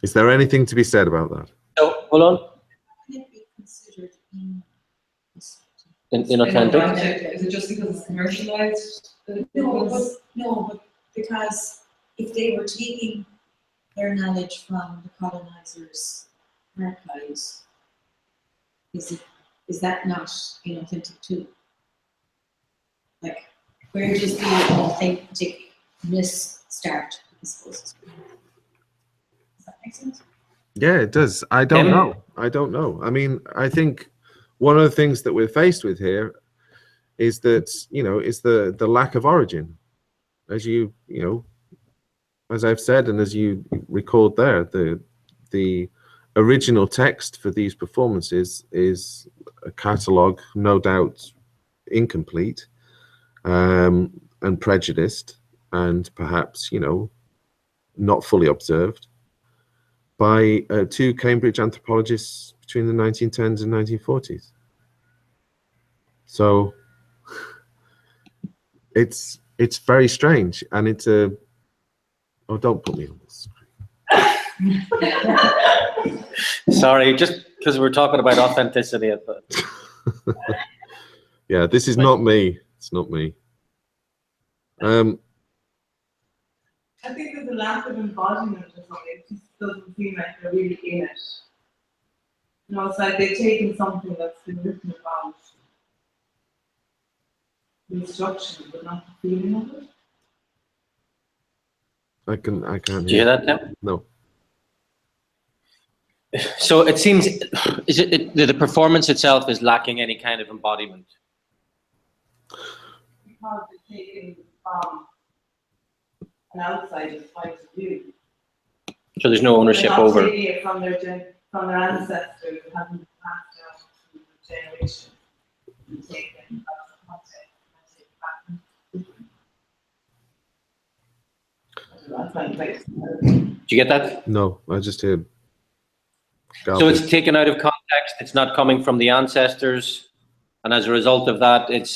Is there anything to be said about that? So, hold on, Can it be considered in? inauthentic. Is it just because it's commercialized? No, but because if they were taking their knowledge from the colonizers' archives, is that not inauthentic too? Like, where does the authenticness start, I suppose? Does that make sense? Yeah, it does. I don't know. I don't know. I mean, I think one of the things that we're faced with here is that, is the lack of origin. As as I've said, and as you recalled there, the original text for these performances is a catalogue, no doubt incomplete, and prejudiced, and perhaps, not fully observed, by two Cambridge anthropologists between the 1910s and 1940s. So it's very strange, and it's a. Oh, don't put me on this. Sorry, just because we're talking about authenticity. Yeah, this is not me. It's not me. I think there's a lack of embodiment or something. It just doesn't seem like they're really in it. It's like they've taken something that's been written about the instruction, but not the feeling of it. I can't Do you hear that, Tim? No. So it seems, the performance itself is lacking any kind of embodiment. Because they're taken from an outsider's point of view. So there's no ownership They're not over. taking it from their ancestors, it hasn't been passed down to the generation. And taken out of context and taken back into. Do you get that? No, I just heard. So it's taken out of context. It's not coming from the ancestors, and as a result of that, it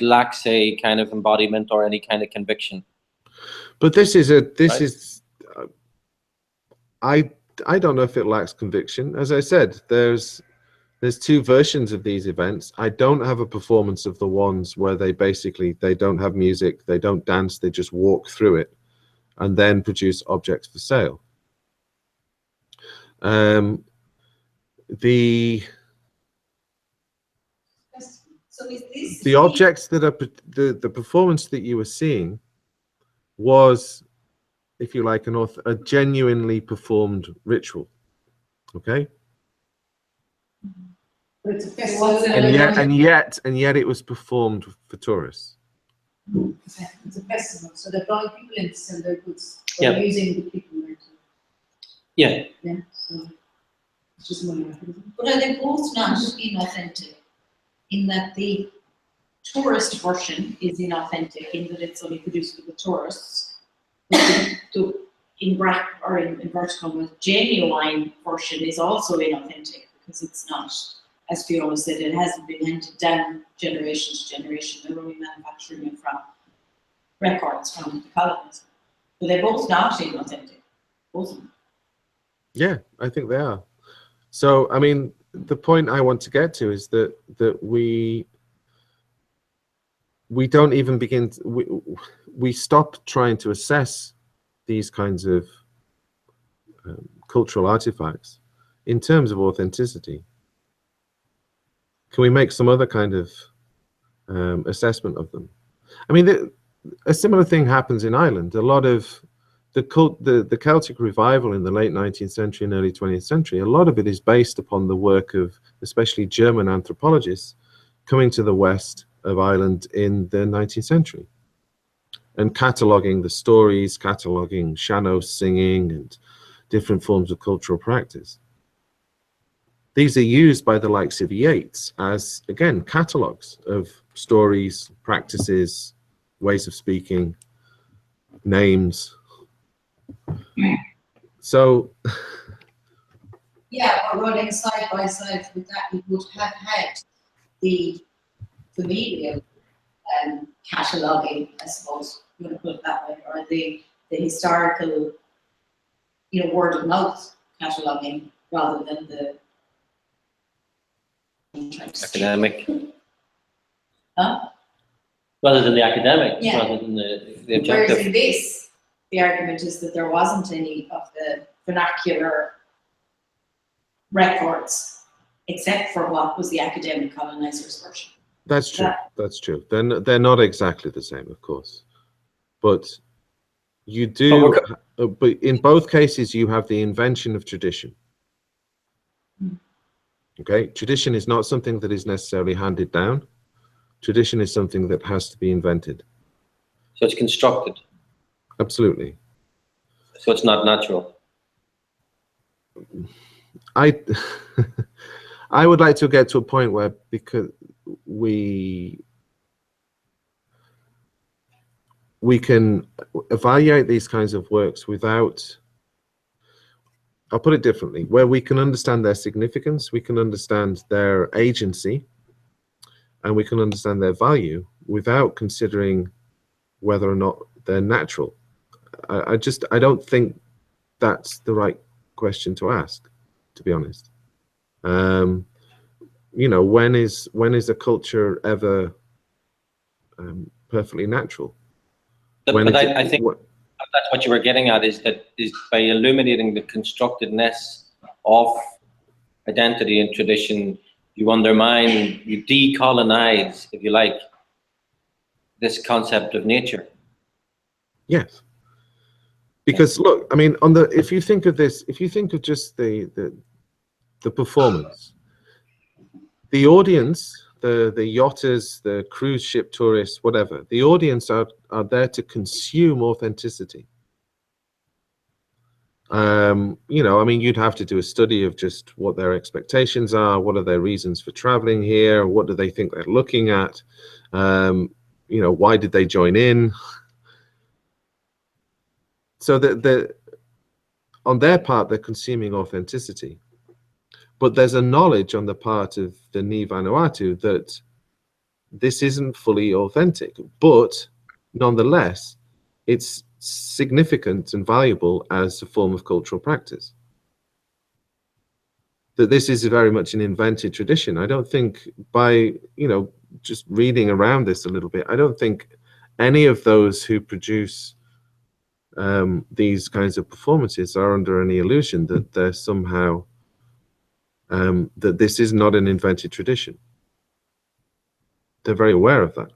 lacks a kind of embodiment or any kind of conviction. But this is I don't know if it lacks conviction. As I said, there's two versions of these events. I don't have a performance of the ones where they don't have music, they don't dance, they just walk through it and then produce objects for sale. So is this The objects that are the performance that you were seeing was, if you like, a genuinely performed ritual. Okay. But it's a festival. And yet it was performed for tourists. It's a festival, so they're drawing people in to sell their goods. Yeah. They're using the people there too. Yeah. Yeah. So it's just money. But are they both not inauthentic? In that the tourist version is inauthentic, in that it's only produced for the tourists. But in inverted commas, genuine version is also inauthentic because it's not, as Fiona said, it hasn't been handed down generation to generation. They're only manufacturing it from records from the colonies. But they're both not inauthentic, both of them. Yeah, I think they are. So, I mean, the point I want to get to is that we don't even begin we stop trying to assess these kinds of cultural artifacts in terms of authenticity. Can we make some other kind of assessment of them? I mean, a similar thing happens in Ireland. A lot of the Celtic revival in the late 19th century and early 20th century, a lot of it is based upon the work of especially German anthropologists coming to the west of Ireland in the 19th century and cataloguing the stories, cataloguing sean-nós singing and different forms of cultural practice. These are used by the likes of Yeats as, again, catalogues of stories, practices, ways of speaking, names. So, Yeah, or running side by side with that, we would have had the familial cataloguing, I suppose, you want to put it that way, or the historical word of mouth cataloguing rather than the Academic. Huh? Rather than the academic, Yeah. rather than the Whereas objective. in this, the argument is that there wasn't any of the vernacular records except for what was the academic colonizers' version. That's true. That's true. They're not exactly the same, of course, but you do. But in both cases, you have the invention of tradition. Okay, tradition is not something that is necessarily handed down. Tradition is something that has to be invented. So it's constructed. Absolutely. So it's not natural. I would like to get to a point where, because we can evaluate these kinds of works without, I'll put it differently, where we can understand their significance, we can understand their agency, and we can understand their value without considering whether or not they're natural. I don't think that's the right question to ask, to be honest. You know, when is a culture ever perfectly natural? But I think that's what you were getting at, is by illuminating the constructedness of identity and tradition, you undermine, you decolonize, if you like, this concept of nature. Yes. Because look, I mean, if you think of this, if you think of just the performance, the audience, the yachters, the cruise ship tourists, whatever, the audience are there to consume authenticity. You know, I mean, you'd have to do a study of just what their expectations are, what are their reasons for traveling here, what do they think they're looking at, you know, why did they join in? So on their part, they're consuming authenticity. But there's a knowledge on the part of the Ni Vanuatu that this isn't fully authentic, but nonetheless, it's significant and valuable as a form of cultural practice. That this is very much an invented tradition. I don't think, by, you know, just reading around this a little bit, I don't think any of those who produce these kinds of performances are under any illusion that they're somehow that this is not an invented tradition. They're very aware of that.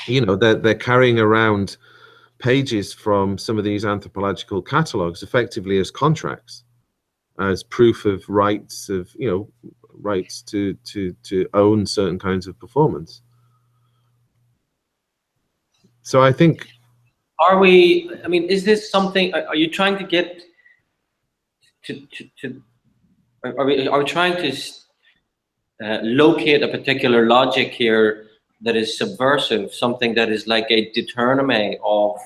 You know, they're carrying around pages from some of these anthropological catalogs effectively as contracts, as proof of rights of, you know, rights to own certain kinds of performance. So I think, Are we, I mean, is this something, are you trying to get are we trying to locate a particular logic here that is subversive, something that is like a determinant of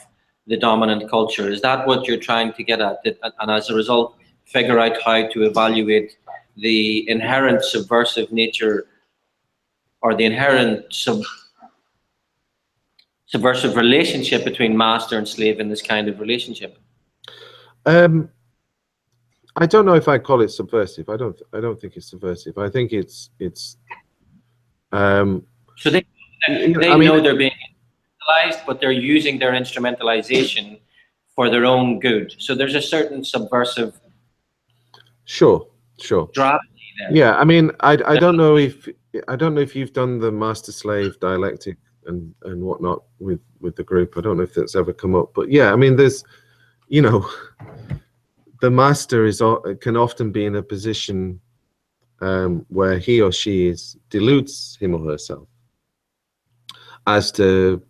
the dominant culture? Is that what you're trying to get at? And as a result, figure out how to evaluate the inherent subversive nature, or the inherent subversive relationship between master and slave in this kind of relationship? I don't know if I call it subversive. I don't think it's subversive. I think it's so they know they're being instrumentalized, but they're using their instrumentalization for their own good. So there's a certain subversive sure drafty there. Yeah, I mean, I don't know if you've done the master slave dialectic and whatnot with the group. I don't know if that's ever come up, but yeah, I mean, there's, you know, the master can often be in a position where he or she dilutes him or herself as to,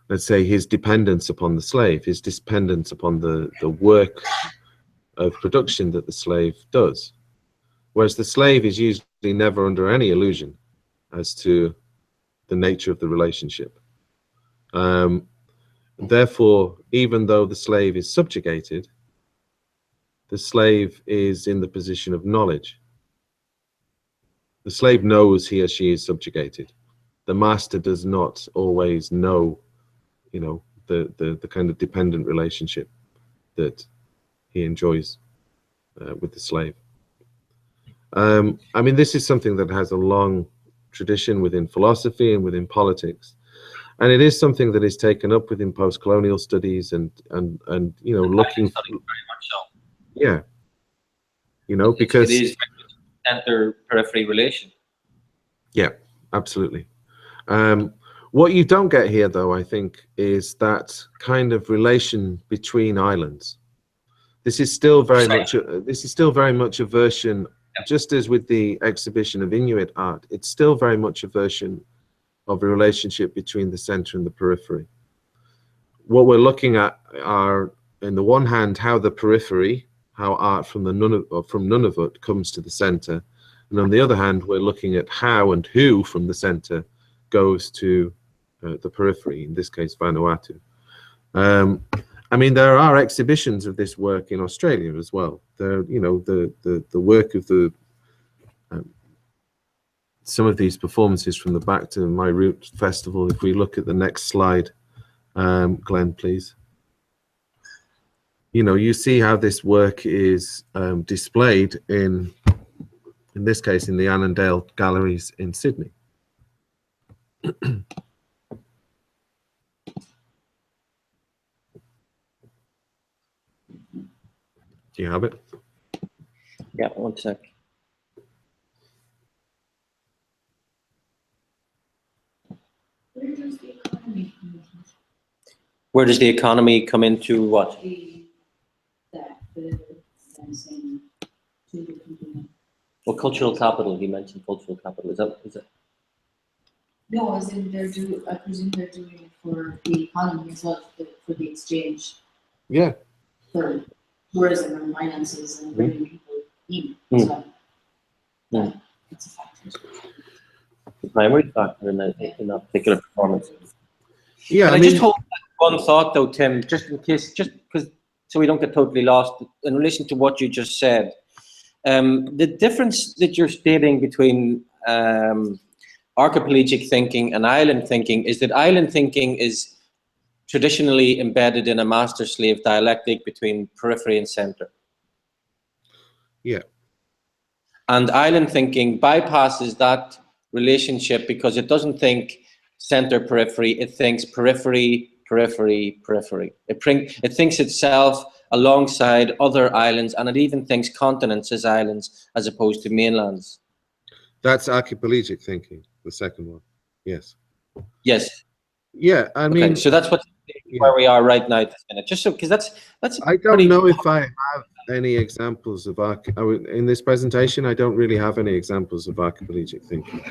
let's say, his dependence upon the slave, his dependence upon the work of production that the slave does. Whereas the slave is usually never under any illusion as to the nature of the relationship. Therefore, even though the slave is subjugated, the slave is in the position of knowledge. The slave knows he or she is subjugated. The master does not always know, you know, the kind of dependent relationship that he enjoys with the slave. I mean, this is something that has a long tradition within philosophy and within politics, and it is something that is taken up within post-colonial studies and you know, looking. Very much so. Yeah, you know, because it is center-periphery relation. yeah, absolutely. What you don't get here, though, I think, is that kind of relation between islands. This is still very much a version, just as with the exhibition of Inuit art, it's still very much a version of a relationship between the center and the periphery. What we're looking at are, on the one hand, how the periphery, how art from Nunavut comes to the center, and on the other hand, we're looking at how and who from the center goes to the periphery, in this case Vanuatu. I mean, there are exhibitions of this work in Australia as well. There, you know, the work of the some of these performances from the Back to My Root Festival. If we look at the next slide, Glenn, please. You know, you see how this work is displayed in this case, in the Annandale Galleries in Sydney. Do you have it? Yeah, one sec. Where does the economy come into? Where does the economy come into what? The sensing to the component. Well, cultural capital, you mentioned cultural capital. Is that? No, as in I presume they're doing it for the economy as well, for the exchange, Yeah. for tourism and finances and bringing people in as well. That's a factor. The primary factor in that particular performance. Yeah, Can I just hold one thought though, Tim, just in case, just because, so we don't get totally lost in relation to what you just said. The difference that you're stating between archipelagic thinking and island thinking is that island thinking is traditionally embedded in a master-slave dialectic between periphery and center. Yeah. And island thinking bypasses that relationship because it doesn't think center-periphery, it thinks periphery, periphery, periphery. It thinks itself alongside other islands, and it even thinks continents as islands as opposed to mainlands. That's archipelagic thinking, the second one. Yes. Yes. Yeah, I mean, okay, so that's where we are right now this minute. Just so, because that's. I don't know if I have any examples of in this presentation. I don't really have any examples of archipelagic thinking.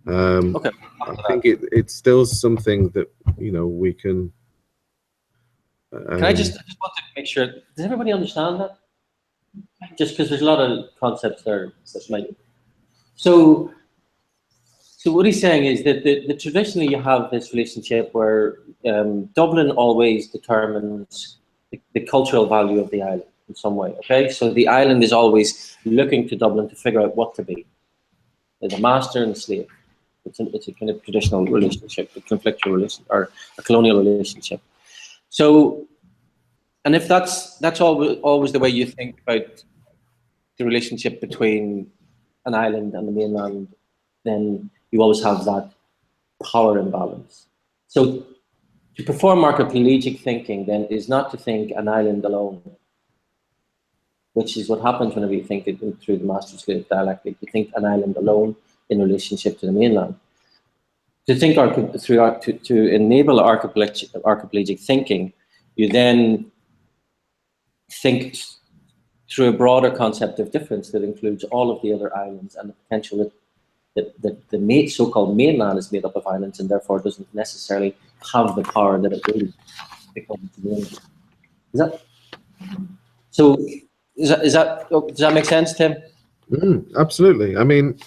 Okay. I think it's still something that, you know, we can. Can I just want to make sure, does everybody understand that? Just because there's a lot of concepts there that might. So what he's saying is that traditionally you have this relationship where Dublin always determines the cultural value of the island in some way, okay? So the island is always looking to Dublin to figure out what to be. There's a master and a slave. It's a kind of traditional relationship, a conflictual relation, or a colonial relationship. So, and if that's always the way you think about the relationship between an island and the mainland, then you always have that power imbalance. So to perform archipelagic thinking then is not to think an island alone, which is what happens whenever you think it through the master-slave dialectic. You think an island alone in relationship to the mainland. To think to enable archipelagic thinking, you then think through a broader concept of difference that includes all of the other islands and the potential that the so-called mainland is made up of islands and therefore doesn't necessarily have the power that it will become the mainland. Is that so? Does that make sense, Tim? Absolutely. I mean,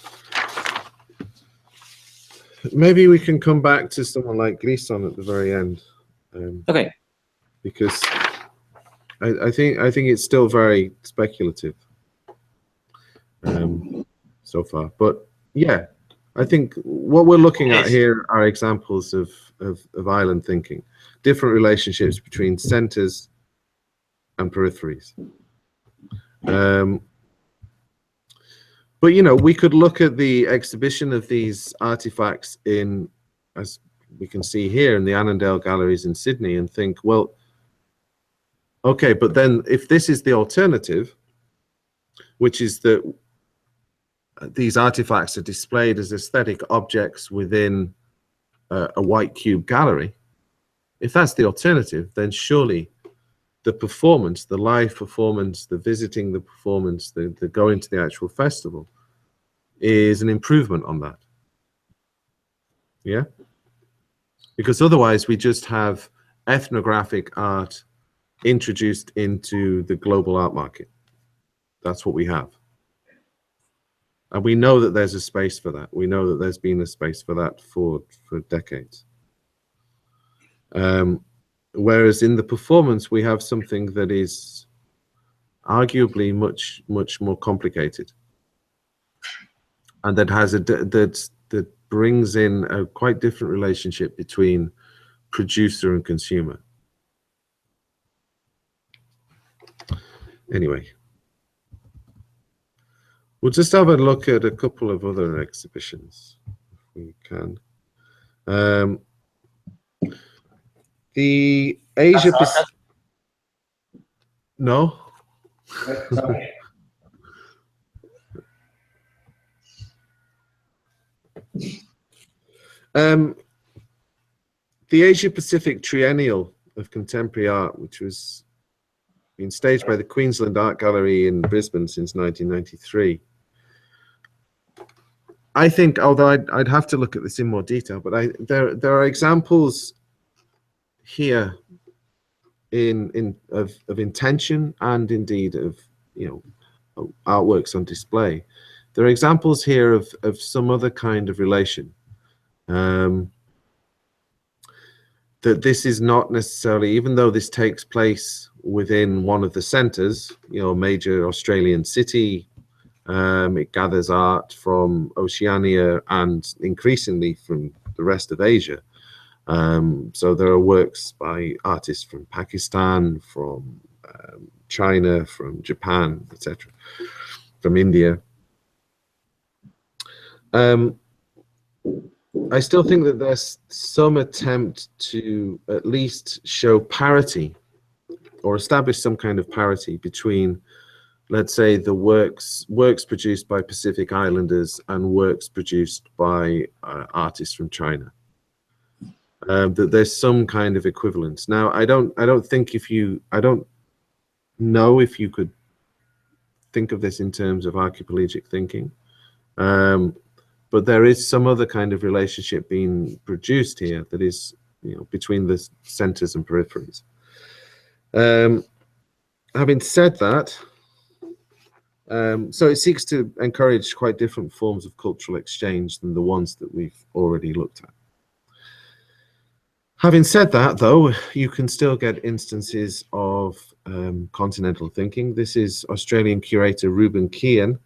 maybe we can come back to someone like Gleason at the very end. Okay. Because I think it's still very speculative so far. But yeah, I think what we're looking at here are examples of island thinking, different relationships between centers and peripheries. But you know, we could look at the exhibition of these artifacts in, as we can see here, in the Annandale Galleries in Sydney, and think, well, okay, but then if this is the alternative, which is that these artifacts are displayed as aesthetic objects within a white cube gallery, if that's the alternative, then surely the performance, the live performance, the visiting the performance, the going to the actual festival is an improvement on that. Yeah? Because otherwise we just have ethnographic art introduced into the global art market. That's what we have. And we know that there's a space for that. We know that there's been a space for that for decades. Whereas in the performance, we have something that is arguably much more complicated, and that has that brings in a quite different relationship between producer and consumer. Anyway, we'll just have a look at a couple of other exhibitions, if we can. The Asia Pacific. No. Sorry. The Asia Pacific Triennial of Contemporary Art, which was been staged by the Queensland Art Gallery in Brisbane since 1993. I think, although I'd have to look at this in more detail, but there are examples here of intention and indeed of, you know, artworks on display. There are examples here of some other kind of relation. That this is not necessarily, even though this takes place within one of the centres, you know, a major Australian city, it gathers art from Oceania and increasingly from the rest of Asia. So there are works by artists from Pakistan, from China, from Japan, etc., from India. I still think that there's some attempt to at least show parity or establish some kind of parity between, let's say, the works produced by Pacific Islanders and works produced by artists from China. That there's some kind of equivalence. Now, I don't know if you could think of this in terms of archipelagic thinking. But there is some other kind of relationship being produced here that is, you know, between the centers and peripheries. Having said that, so it seeks to encourage quite different forms of cultural exchange than the ones that we've already looked at. Having said that, though, you can still get instances of continental thinking. This is Australian curator Ruben Kean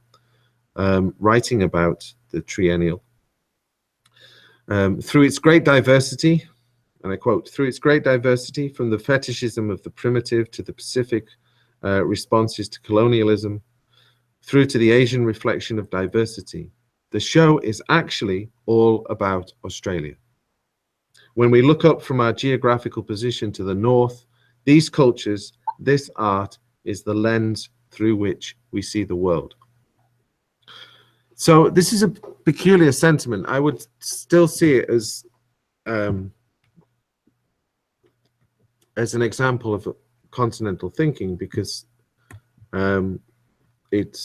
writing about the triennial. Through its great diversity, and I quote, through its great diversity, from the fetishism of the primitive to the Pacific responses to colonialism, through to the Asian reflection of diversity, the show is actually all about Australia. When we look up from our geographical position to the north, these cultures, this art is the lens through which we see the world. So this is a peculiar sentiment. I would still see it as an example of continental thinking, because it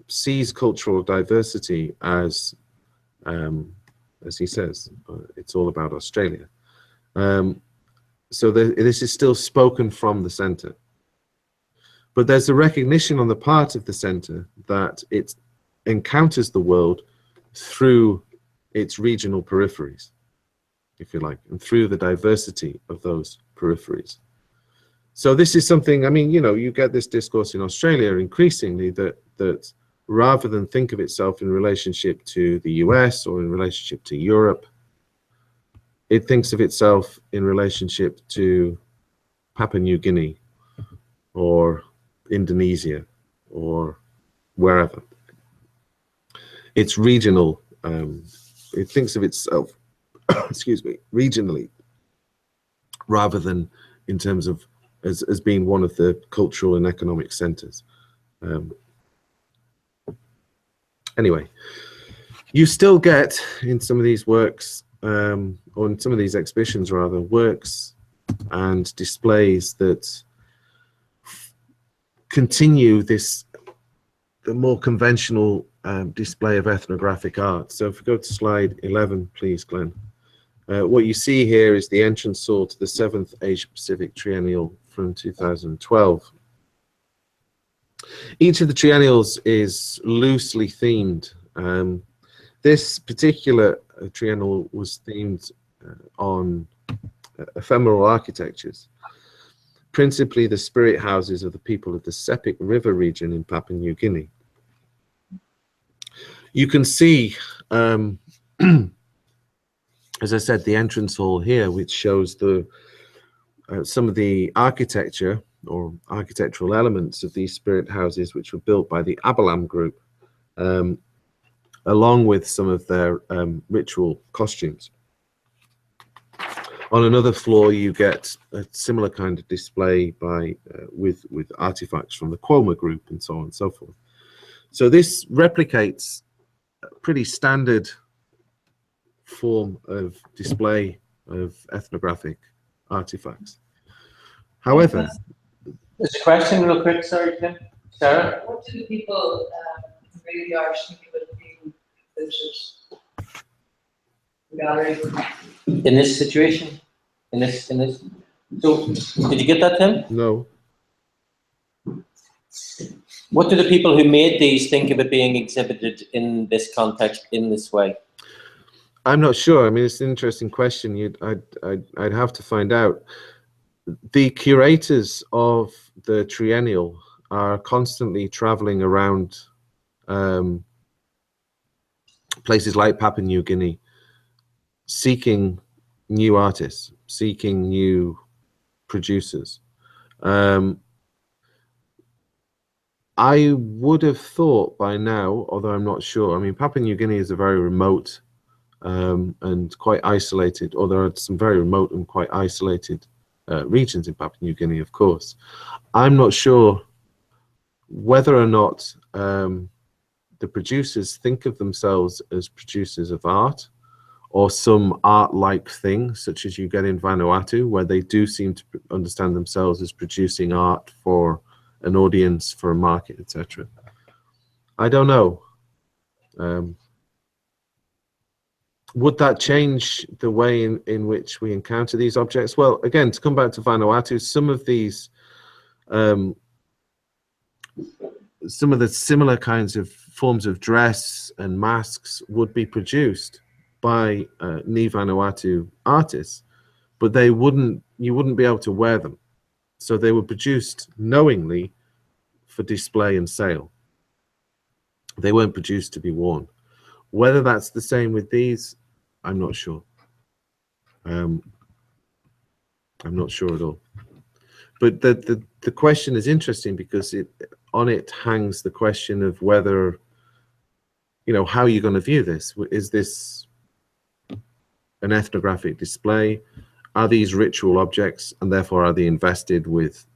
sees cultural diversity as he says, it's all about Australia. So this is still spoken from the center. But there's a recognition on the part of the center that it encounters the world through its regional peripheries, if you like, and through the diversity of those peripheries. So this is something, I mean, you know, you get this discourse in Australia increasingly that rather than think of itself in relationship to the US or in relationship to Europe, it thinks of itself in relationship to Papua New Guinea or Indonesia or wherever. It's regional. It thinks of itself, excuse me, regionally, rather than in terms of as being one of the cultural and economic centers. Anyway, you still get in some of these works, or in some of these exhibitions rather, works and displays that continue the more conventional display of ethnographic art. So if we go to slide 11, please, Glenn. What you see here is the entrance hall to the 7th Asia Pacific Triennial from 2012. Each of the triennials is loosely themed. This particular triennial was themed on ephemeral architectures, principally the spirit houses of the people of the Sepik River region in Papua New Guinea. You can see, as I said, the entrance hall here, which shows some of the architecture or architectural elements of these spirit houses, which were built by the Abalam group, along with some of their ritual costumes. On another floor, you get a similar kind of display with artifacts from the Quoma group and so on and so forth. So this replicates a pretty standard form of display of ethnographic artifacts. However, There's a question real quick, sorry, Tim. Sarah? What do the people really are thinking about being exhibited in gallery? In this situation? In this? So, did you get that, Tim? no. What do the people who made these think of it being exhibited in this context, in this way? I'm not sure. I mean, it's an interesting question. I'd have to find out. The curators of the triennial are constantly traveling around places like Papua New Guinea, seeking new artists, seeking new producers. I would have thought by now, although I'm not sure. I mean, Papua New Guinea is a very remote and quite isolated, or there are some very remote and quite isolated regions in Papua New Guinea, of course. I'm not sure whether or not the producers think of themselves as producers of art or some art-like thing, such as you get in Vanuatu, where they do seem to understand themselves as producing art for an audience, for a market, etc. I don't know. Would that change the way in which we encounter these objects? Well, again, to come back to Vanuatu, some of these, some of the similar kinds of forms of dress and masks would be produced by Ni Vanuatu artists, but you wouldn't be able to wear them. So they were produced knowingly for display and sale. They weren't produced to be worn. Whether that's the same with these, I'm not sure. I'm not sure at all. But the question is interesting because on it hangs the question of whether, how are you going to view this? Is this an ethnographic display? Are these ritual objects, and therefore are they invested with,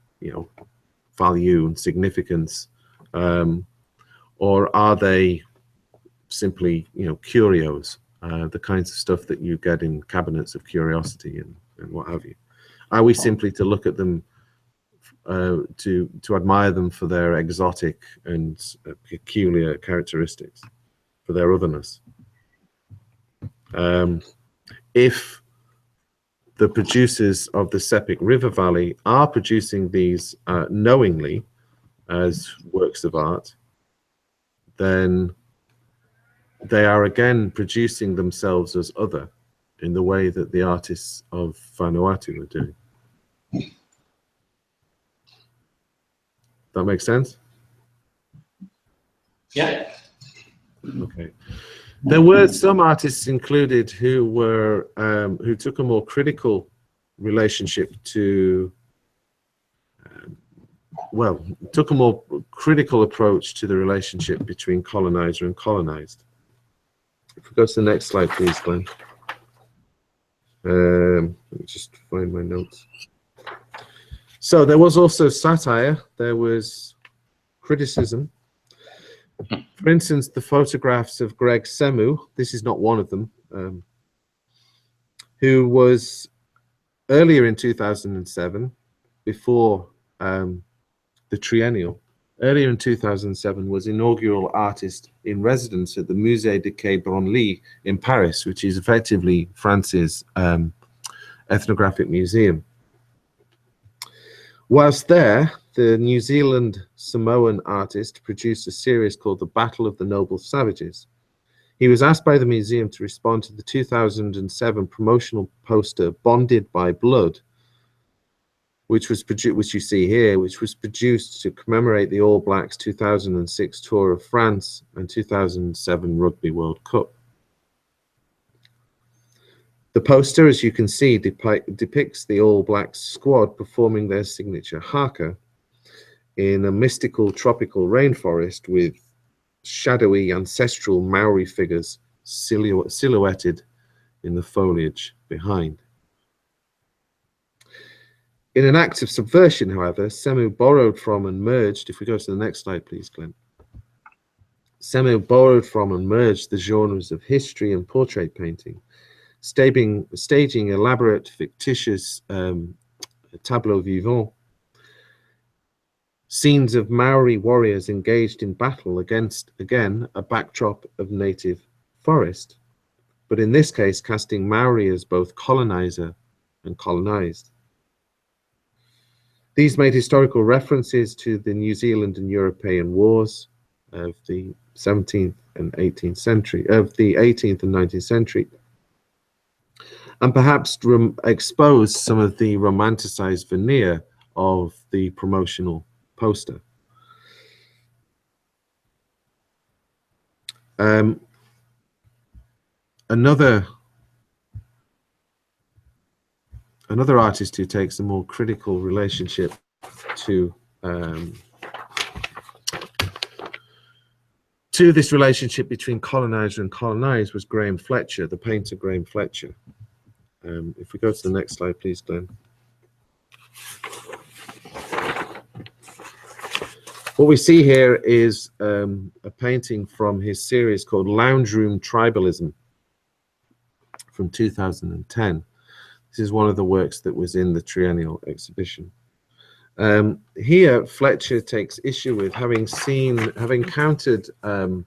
value and significance, or are they simply, curios, the kinds of stuff that you get in cabinets of curiosity and what have you? Are we simply to look at them, to admire them for their exotic and peculiar characteristics, for their otherness? If the producers of the Sepik River Valley are producing these knowingly as works of art, then they are again producing themselves as other in the way that the artists of Vanuatu are doing. That makes sense? Yeah. Okay. There were some artists included who took a more critical relationship to well, took a more critical approach to the relationship between colonizer and colonized. If we go to the next slide, please, Glenn. Let me just find my notes. So there was also satire, there was criticism. For instance, the photographs of Greg Semu, this is not one of them, who was earlier in 2007, before the triennial, earlier in 2007 was inaugural artist in residence at the Musée de Quai Branly in Paris, which is effectively France's ethnographic museum. Whilst there, the New Zealand Samoan artist produced a series called The Battle of the Noble Savages. He was asked by the museum to respond to the 2007 promotional poster Bonded by Blood, which was produced, which you see here, which was produced to commemorate the All Blacks 2006 Tour of France and 2007 Rugby World Cup. The poster, as you can see, depicts the All Blacks squad performing their signature haka in a mystical tropical rainforest with shadowy ancestral Maori figures silhouetted in the foliage behind. In an act of subversion, however, Semu borrowed from and merged, if we go to the next slide, please, Glenn. Semu borrowed from and merged the genres of history and portrait painting, staging elaborate, fictitious tableaux vivants, scenes of Maori warriors engaged in battle against, again, a backdrop of native forest, but in this case, casting Maori as both colonizer and colonized. These made historical references to the New Zealand and European wars of the 17th and 18th century, of the 18th and 19th century, and perhaps expose some of the romanticized veneer of the promotional poster. Another artist who takes a more critical relationship to this relationship between colonizer and colonized was Graham Fletcher, the painter Graham Fletcher. If we go to the next slide, please, Glenn. What we see here is a painting from his series called Lounge Room Tribalism from 2010. This is one of the works that was in the triennial exhibition. Here, Fletcher takes issue with having encountered an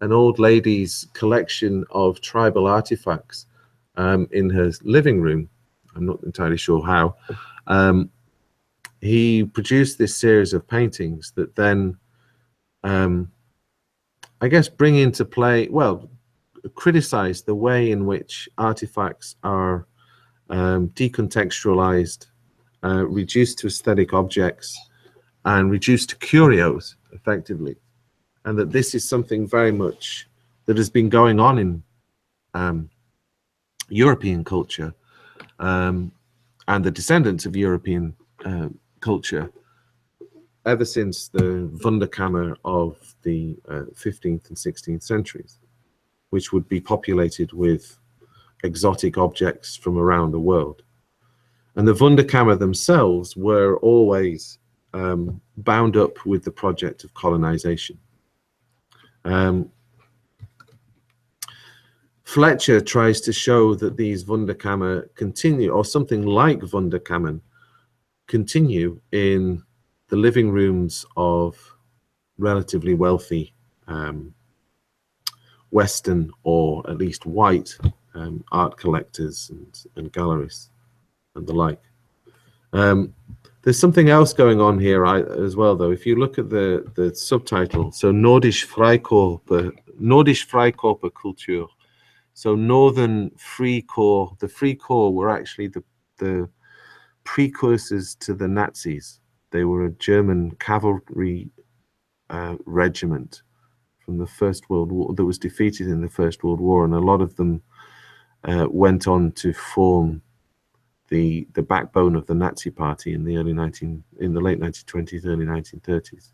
old lady's collection of tribal artifacts in her living room. I'm not entirely sure how. He produced this series of paintings that then, I guess, bring into play, well, criticize the way in which artifacts are decontextualized, reduced to aesthetic objects, and reduced to curios, effectively. And that this is something very much that has been going on in European culture and the descendants of European culture ever since the Wunderkammer of the 15th and 16th centuries, which would be populated with exotic objects from around the world. And the Wunderkammer themselves were always bound up with the project of colonization. Fletcher tries to show that these Wunderkammer continue, or something like Wunderkammern, continue in the living rooms of relatively wealthy Western, or at least white, art collectors and gallerists and the like. There's something else going on here as well, though. If you look at the subtitle, so Nordisch Freikorper Kultur, so Northern Free Corps. The Free Corps were actually the precursors to the Nazis. They were a German cavalry regiment from the First World War that was defeated in the First World War, and a lot of them went on to form the backbone of the Nazi Party in the late 1920s, early 1930s.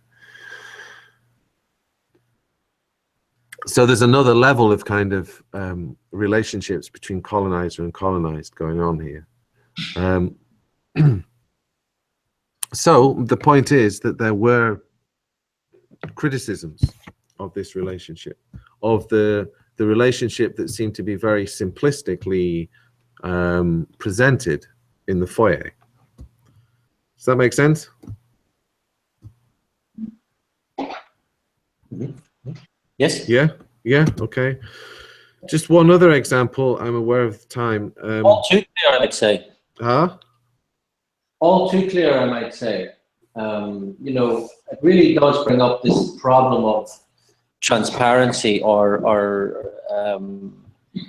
So there's another level of kind of relationships between colonizer and colonized going on here. So the point is that there were criticisms of this relationship, of the relationship that seemed to be very simplistically presented in the foyer. Does that make sense? Yes? Yeah, yeah, okay. Just one other example, I'm aware of the time. All too clear, I might say. Huh? All too clear, I might say. You know, it really does bring up this problem of transparency or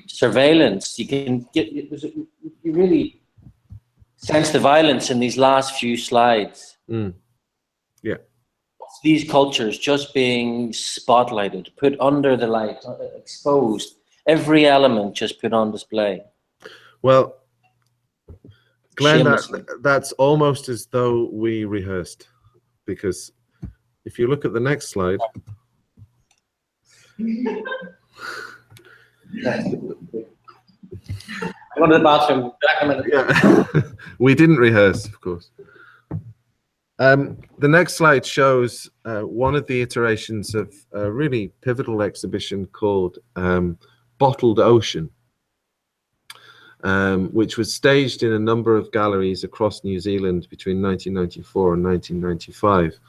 surveillance. You can get, you really sense the violence in these last few slides. Mm. Yeah. These cultures just being spotlighted, put under the light, exposed, every element just put on display. Well, Glenn, Shamelessly. that's almost as though we rehearsed, because if you look at the next slide, I go to the bathroom. Back a minute. yeah, we didn't rehearse, of course. The next slide shows one of the iterations of a really pivotal exhibition called Bottled Ocean, which was staged in a number of galleries across New Zealand between 1994 and 1995.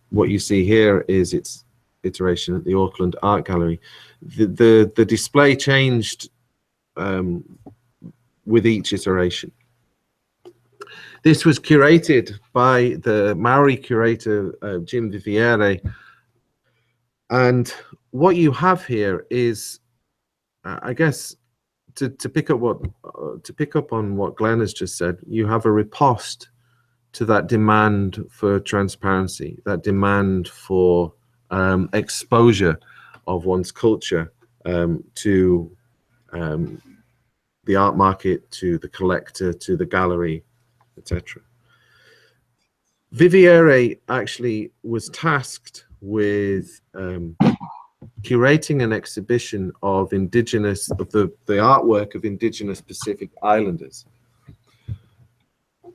What you see here is its iteration at the Auckland Art Gallery. The display changed with each iteration. This was curated by the Maori curator, Jim Viviere. And what you have here is, I guess, to pick up on what Glenn has just said, you have a riposte to that demand for transparency, that demand for exposure of one's culture to the art market, to the collector, to the gallery, etc. Viviere actually was tasked with curating an exhibition of the artwork of indigenous Pacific Islanders.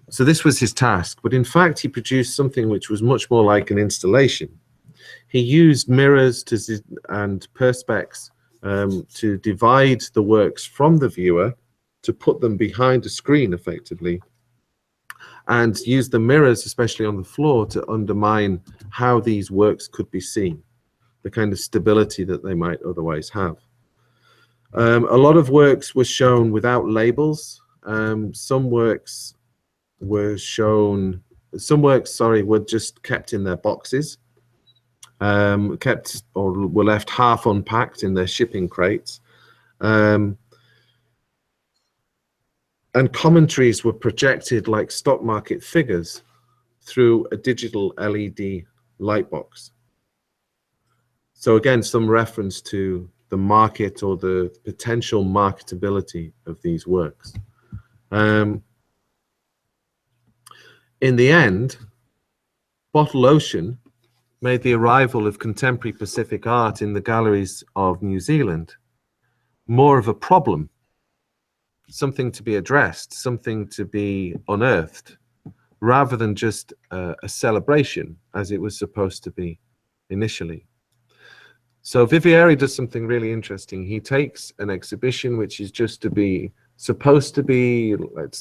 So this was his task, but in fact he produced something which was much more like an installation. He used mirrors and perspex to divide the works from the viewer, to put them behind a screen effectively, and use the mirrors, especially on the floor, to undermine how these works could be seen, the kind of stability that they might otherwise have. A lot of works were shown without labels. Some works were just kept in their boxes, kept or were left half unpacked in their shipping crates. And commentaries were projected like stock market figures through a digital LED light box. So again, some reference to the market or the potential marketability of these works. In the end, Bottle Ocean made the arrival of contemporary Pacific art in the galleries of New Zealand more of a problem, something to be addressed, something to be unearthed, rather than just a celebration as it was supposed to be initially. So Viviere does something really interesting. He takes an exhibition which is just supposed to be,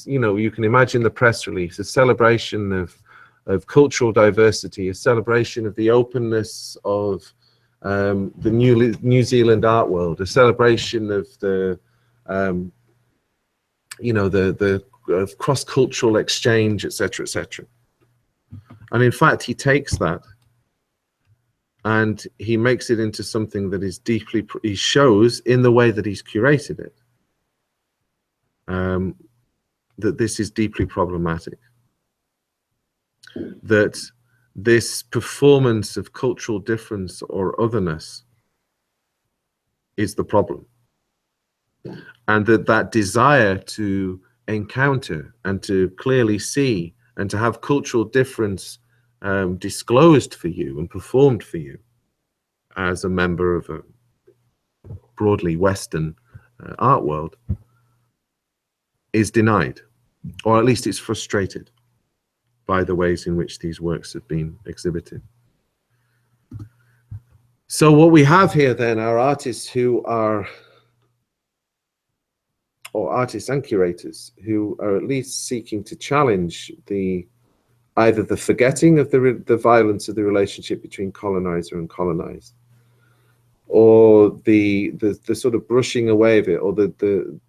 you can imagine the press release, a celebration of cultural diversity, a celebration of the openness of the New Zealand art world, a celebration of the of cross-cultural exchange, etc., etc. And in fact, he takes that and he makes it into something that is he shows in the way that he's curated it, that this is deeply problematic, that this performance of cultural difference or otherness is the problem, and that desire to encounter and to clearly see and to have cultural difference disclosed for you and performed for you as a member of a broadly Western art world is denied, or at least it's frustrated by the ways in which these works have been exhibited. So what we have here then are artists who are, or artists and curators who are at least seeking to challenge either the forgetting of the violence of the relationship between colonizer and colonized, or the sort of brushing away of it, or the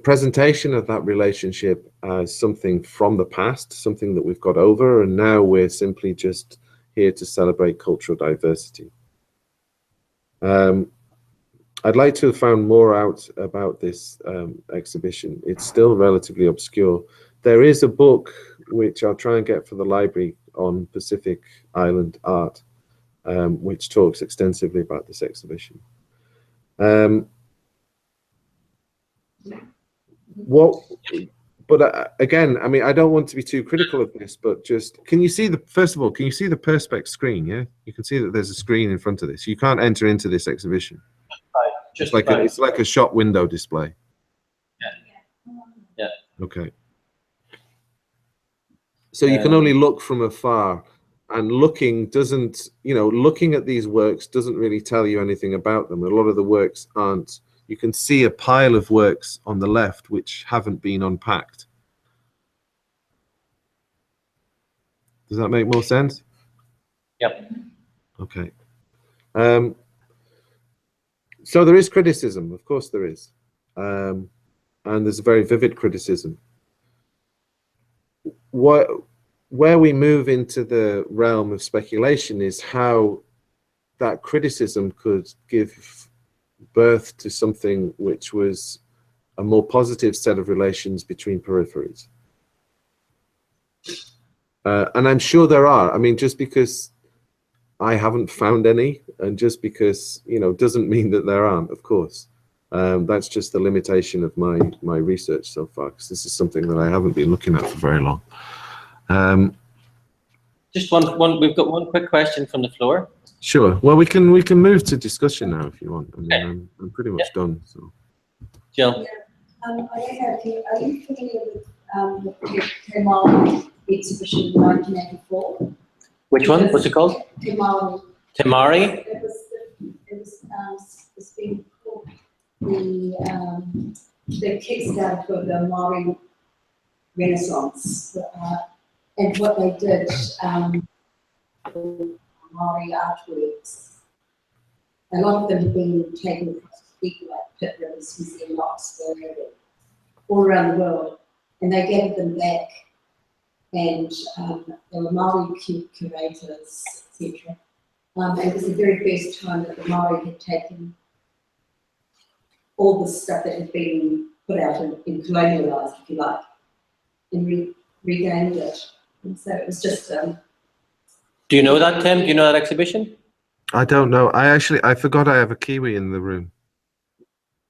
presentation of that relationship as something from the past, something that we've got over, and now we're simply just here to celebrate cultural diversity. I'd like to have found more out about this exhibition. It's still relatively obscure. There is a book which I'll try and get for the library on Pacific Island art, which talks extensively about this exhibition. Again, I mean, I don't want to be too critical of this, but just, can you see first of all, can you see the Perspex screen? Yeah, you can see that there's a screen in front of this. You can't enter into this exhibition. Just It's like a shop window display. Yeah. Okay. So you can only look from afar, and looking doesn't, looking at these works doesn't really tell you anything about them. A lot of the works aren't. You can see a pile of works on the left which haven't been unpacked. Does that make more sense? Yep. Okay. So there is criticism, of course there is. And there's a very vivid criticism. Where we move into the realm of speculation is how that criticism could give birth to something which was a more positive set of relations between peripheries. And I'm sure there are. I mean, just because I haven't found any, and just because, doesn't mean that there aren't, of course. That's just the limitation of my research so far, because this is something that I haven't been looking at for very long. Just one. We've got one quick question from the floor. Sure. Well, we can move to discussion now if you want. I mean, I'm pretty much done. So, Jill. I don't know, are you familiar with the Temari exhibition in 1984? Which one? What's it called? Temari. Temari? It was it's been called the kickstart for the Maori Renaissance, and what they did. Maori artworks. A lot of them have been taken across people like Pitt Rivers, Museum Locks, all around the world, and they gathered them back. And there were Maori curators, etc. And it was the very first time that the Maori had taken all the stuff that had been put out and colonialised, if you like, and regained it. And so it was just. Do you know that, Tim? Do you know that exhibition? I don't know. I forgot I have a Kiwi in the room.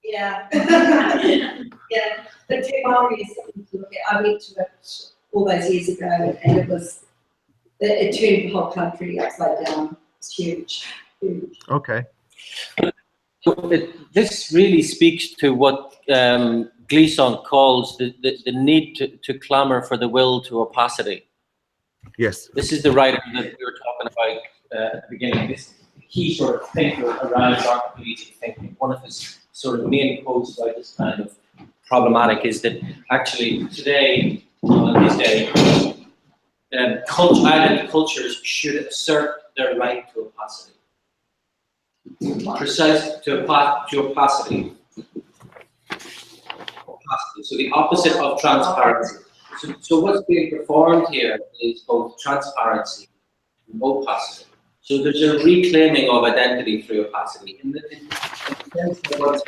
Yeah. Yeah. But Temari is something to look at. I went to it all those years ago, and it turned the whole country upside down. It's huge. Huge. Okay. This really speaks to what Gleason calls the need to clamour for the will to opacity. Yes. This is the writer that we were talking about at the beginning. This key sort of thinker around archipelagic thinking. One of his sort of main quotes about this kind of problematic is that actually today, in this day, island cultures should assert their right to opacity. Precise to opacity. So the opposite of transparency. So what's being performed here is both transparency and opacity. So there's a reclaiming of identity through opacity. In the sense of what's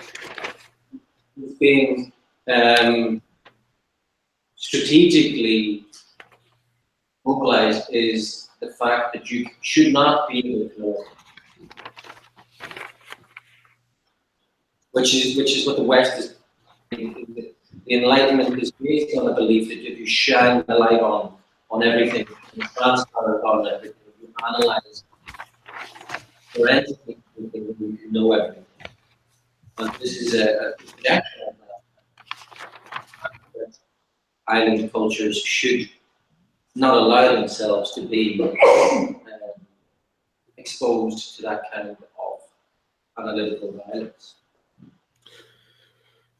being strategically mobilized is the fact that you should not be ignored. which is what the West is. The Enlightenment is based on the belief that if you shine the light on everything, you transfer it on everything, you analyze forensically, you know everything. And this is a projection of that island cultures should not allow themselves to be exposed to that kind of analytical violence.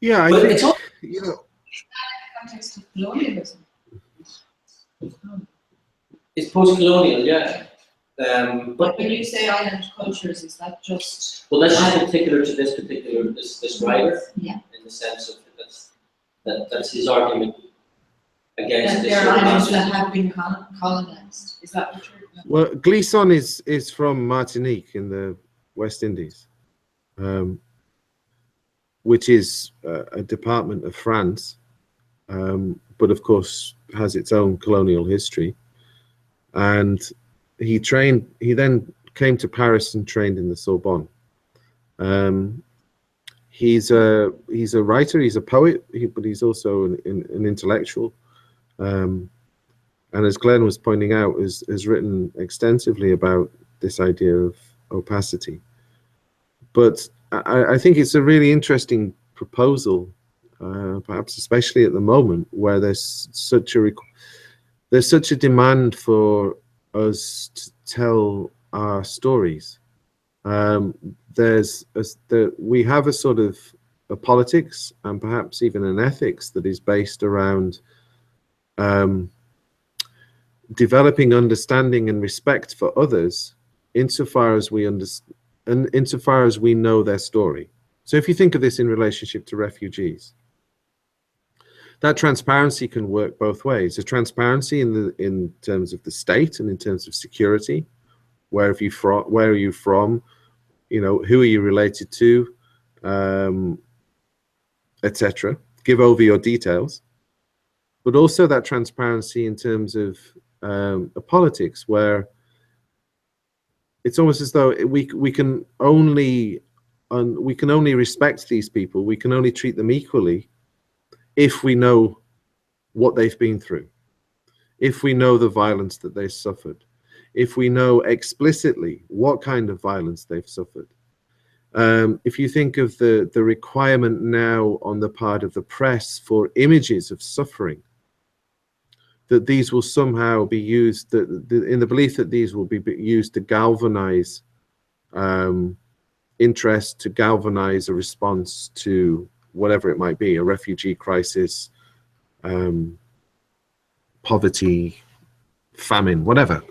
Yeah, I But think, it's all you know, Context of colonialism. it's post-colonial, yeah. But But when you say island cultures, is that just? well, that's just particular to this writer, Yeah. in the sense of that's his argument against And this. there sort are of islands concept. that have been colonized. Is that what you're? well, Glisson is from Martinique in the West Indies, which is a department of France, but of course has its own colonial history. And he then came to Paris and trained in the Sorbonne. He's a writer, he's a poet, but he's also an intellectual. And as Glenn was pointing out, has written extensively about this idea of opacity. But I think it's a really interesting proposal, perhaps especially at the moment, where there's such a demand for us to tell our stories. We have a sort of a politics and perhaps even an ethics that is based around developing understanding and respect for others insofar as we understand and insofar as we know their story. So if you think of this in relationship to refugees, that transparency can work both ways. A transparency in terms of the state and in terms of security. Where are you from? You know, who are you related to, etc. Give over your details. But also that transparency in terms of politics, where it's almost as though we can only respect these people. We can only treat them equally if we know what they've been through, if we know the violence that they suffered, if we know explicitly what kind of violence they've suffered. If you think of the requirement now on the part of the press for images of suffering, that these will somehow be used, in the belief that these will be used to galvanize interest, to galvanize a response to whatever it might be, a refugee crisis, poverty, famine, whatever.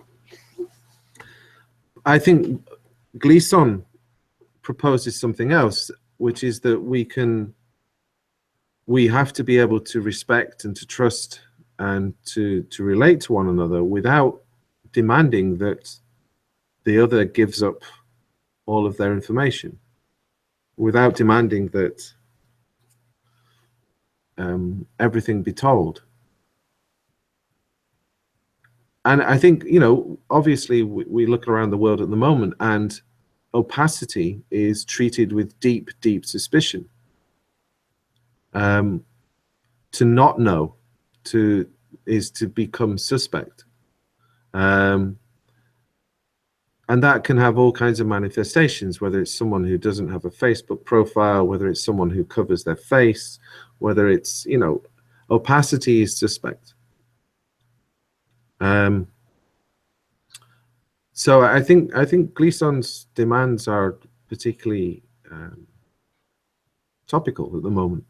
I think Glisson proposes something else, which is that we have to be able to respect and to trust and to relate to one another without demanding that the other gives up all of their information, without demanding that everything be told. And I think, you know, obviously we look around the world at the moment and opacity is treated with deep, deep suspicion. To not know is to become suspect. And that can have all kinds of manifestations, whether it's someone who doesn't have a Facebook profile, whether it's someone who covers their face, whether it's, you know, opacity is suspect. So I think Glisson's demands are particularly topical at the moment.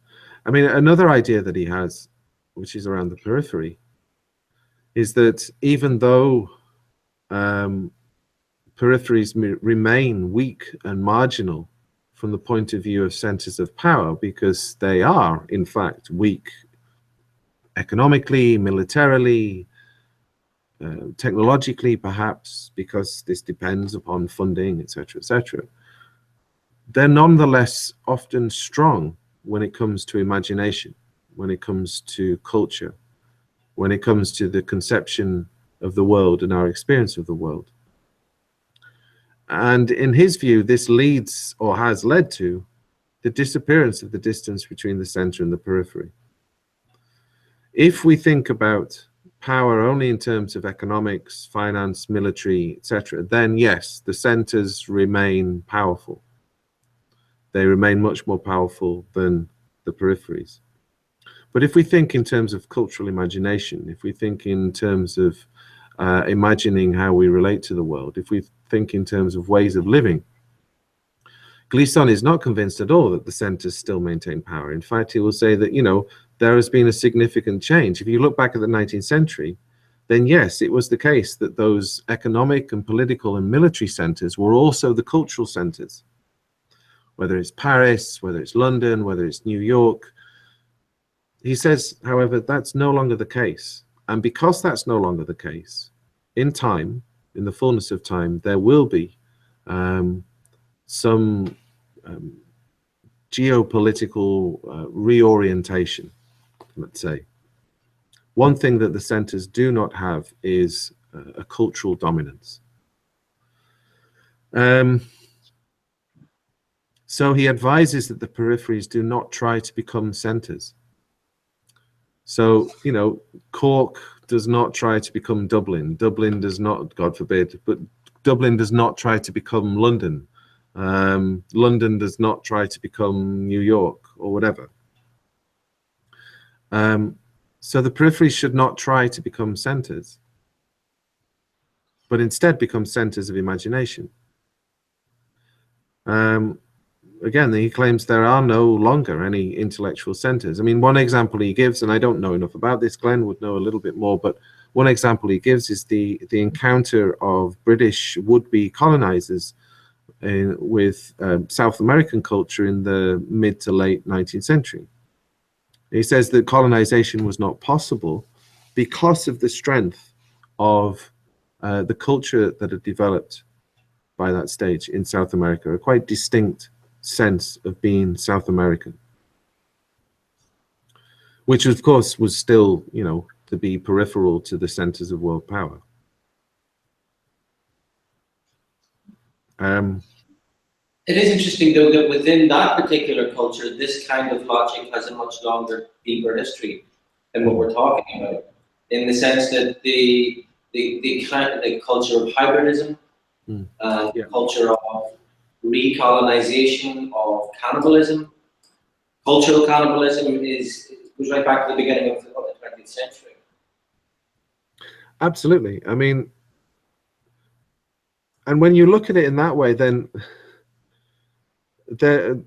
I mean, another idea that he has, which is around the periphery, is that even though peripheries remain weak and marginal from the point of view of centers of power, because they are, in fact, weak economically, militarily, technologically, perhaps, because this depends upon funding, etc., etc. They're nonetheless often strong when it comes to imagination, when it comes to culture, when it comes to the conception of the world and our experience of the world. And in his view, this leads or has led to the disappearance of the distance between the center and the periphery. If we think about power only in terms of economics, finance, military, etc., then yes, the centers remain powerful. They remain much more powerful than the peripheries. But if we think in terms of cultural imagination, if we think in terms of imagining how we relate to the world, if we think in terms of ways of living, Glisson is not convinced at all that the centers still maintain power. In fact, he will say that, you know, there has been a significant change. If you look back at the 19th century, then yes, it was the case that those economic and political and military centers were also the cultural centers. Whether it's Paris, whether it's London, whether it's New York. He says, however, that's no longer the case. And because that's no longer the case, in time, in the fullness of time, there will be some geopolitical reorientation, let's say. One thing that the centers do not have is a cultural dominance. So he advises that the peripheries do not try to become centers. So, you know, Cork does not try to become Dublin. Dublin does not, God forbid, but Dublin does not try to become London. London does not try to become New York or whatever. So the peripheries should not try to become centers, but instead become centers of imagination. Again, he claims there are no longer any intellectual centers. I mean, one example he gives, and I don't know enough about this, Glenn would know a little bit more, but one example he gives is the encounter of British would-be colonizers with South American culture in the mid to late 19th century. He says that colonization was not possible because of the strength of the culture that had developed by that stage in South America, a quite distinct sense of being South American, which of course was still, you know, to be peripheral to the centers of world power. It is interesting, though, that within that particular culture, this kind of logic has a much longer, deeper history than what we're talking about, in the sense that the kind of the culture of hybridism, the culture of recolonization, of cannibalism, cultural cannibalism goes right back to the beginning of the 20th century. Absolutely. I mean, and when you look at it in that way, then the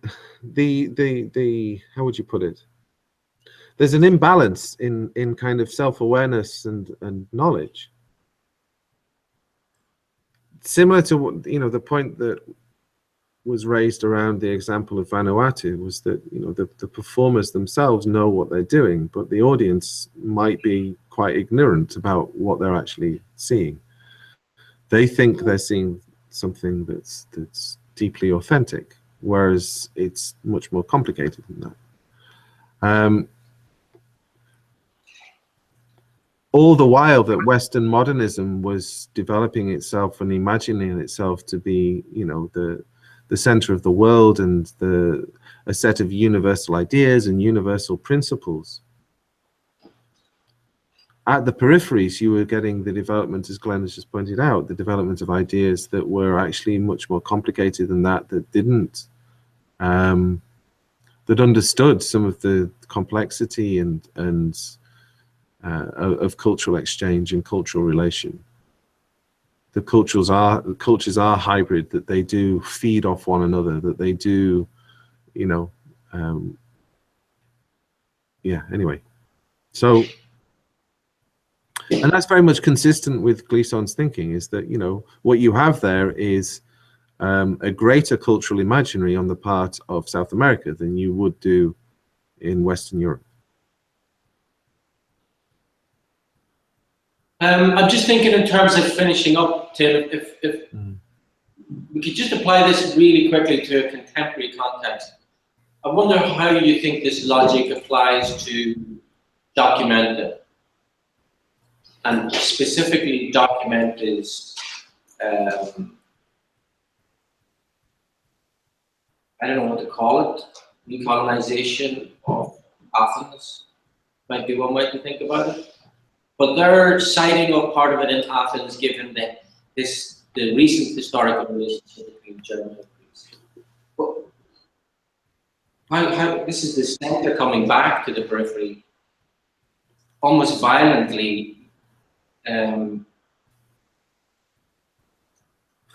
how would you put it? There's an imbalance in kind of self-awareness and knowledge. Similar to what, you know, the point that was raised around the example of Vanuatu was that, you know, the performers themselves know what they're doing, but the audience might be quite ignorant about what they're actually seeing. They think they're seeing something that's deeply authentic, whereas it's much more complicated than that. All the while that Western modernism was developing itself and imagining itself to be, you know, the center of the world and a set of universal ideas and universal principles. At the peripheries, you were getting the development, as Glenn has just pointed out, the development of ideas that were actually much more complicated than that didn't, that understood some of the complexity and of cultural exchange and cultural relation. The cultures are hybrid, that they do feed off one another, that they do, you know, yeah, anyway. So, and that's very much consistent with Glisson's thinking, is that, you know, what you have there is a greater cultural imaginary on the part of South America than you would do in Western Europe. I'm just thinking in terms of finishing up, Tim, if we could just apply this really quickly to a contemporary context. I wonder how you think this logic applies to documenting, and specifically document is, I don't know what to call it, recolonization of Athens might be one way to think about it. But their citing of part of it in Athens, given that the recent historical relationship between Germany and Greece. But how this is the center coming back to the periphery, almost violently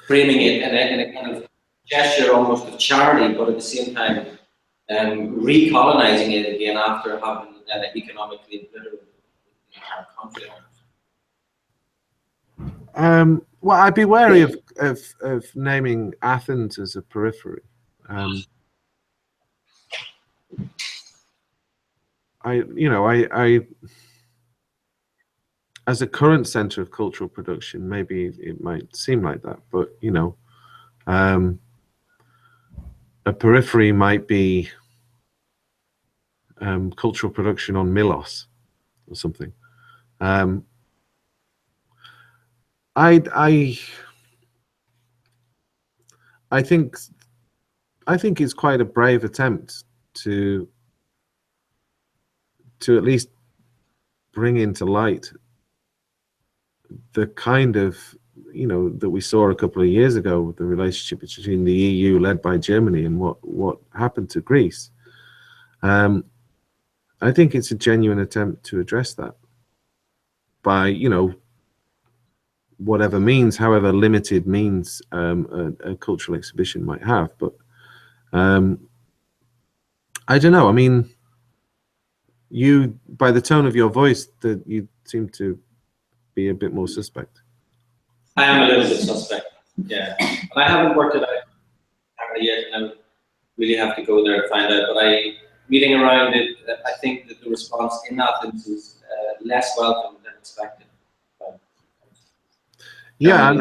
framing it in a kind of gesture almost of charity, but at the same time recolonizing it again after having economically obliterated the entire country. Well, I'd be wary of naming Athens as a periphery. I as a current center of cultural production, maybe it might seem like that, but a periphery might be cultural production on Milos or something. I think it's quite a brave attempt to at least bring into light the kind of that we saw a couple of years ago with the relationship between the EU led by Germany and what happened to Greece. I think it's a genuine attempt to address that by whatever means, however limited means a cultural exhibition might have. But I don't know. I mean, you, by the tone of your voice, that you seem to be a bit more suspect. I am a little bit suspect, yeah. And I haven't worked it out yet, and I really have to go there to find out. But reading around it, I think that the response in Athens is less welcome than expected. Yeah, and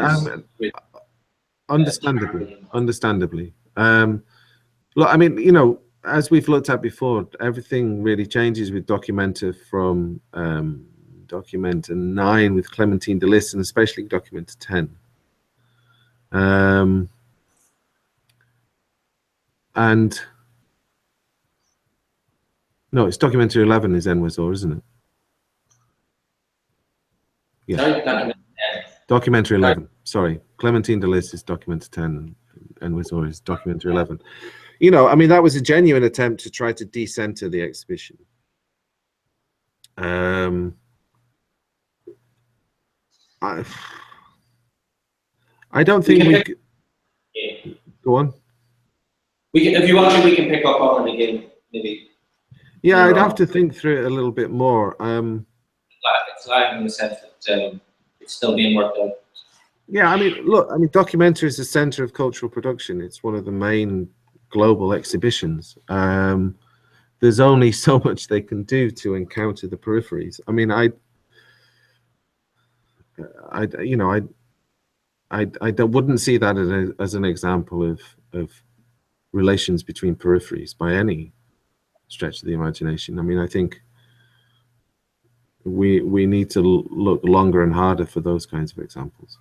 understandably. Look, I mean, as we've looked at before, everything really changes with Documenta from Documenta 9 with Clementine de Lis, and especially Documenta 10. And no, it's Documenta 11 is Enwezor, isn't it? Yeah. Sorry, Documenta 11. Sorry, Clementine de Lis is Documenta 10, and Enwezor is Documenta 11. I mean, that was a genuine attempt to try to decenter the exhibition. I don't think we could. Go on. If you want to, we can pick up on it again, maybe. Yeah, I'd have to think through it a little bit more. It's live in the sense that it's still being worked out. Yeah, I mean, look, Documenta is the center of cultural production. It's one of the main global exhibitions. There's only so much they can do to encounter the peripheries. I mean, I wouldn't see that as an example of relations between peripheries by any stretch of the imagination. I mean, I think we need to look longer and harder for those kinds of examples.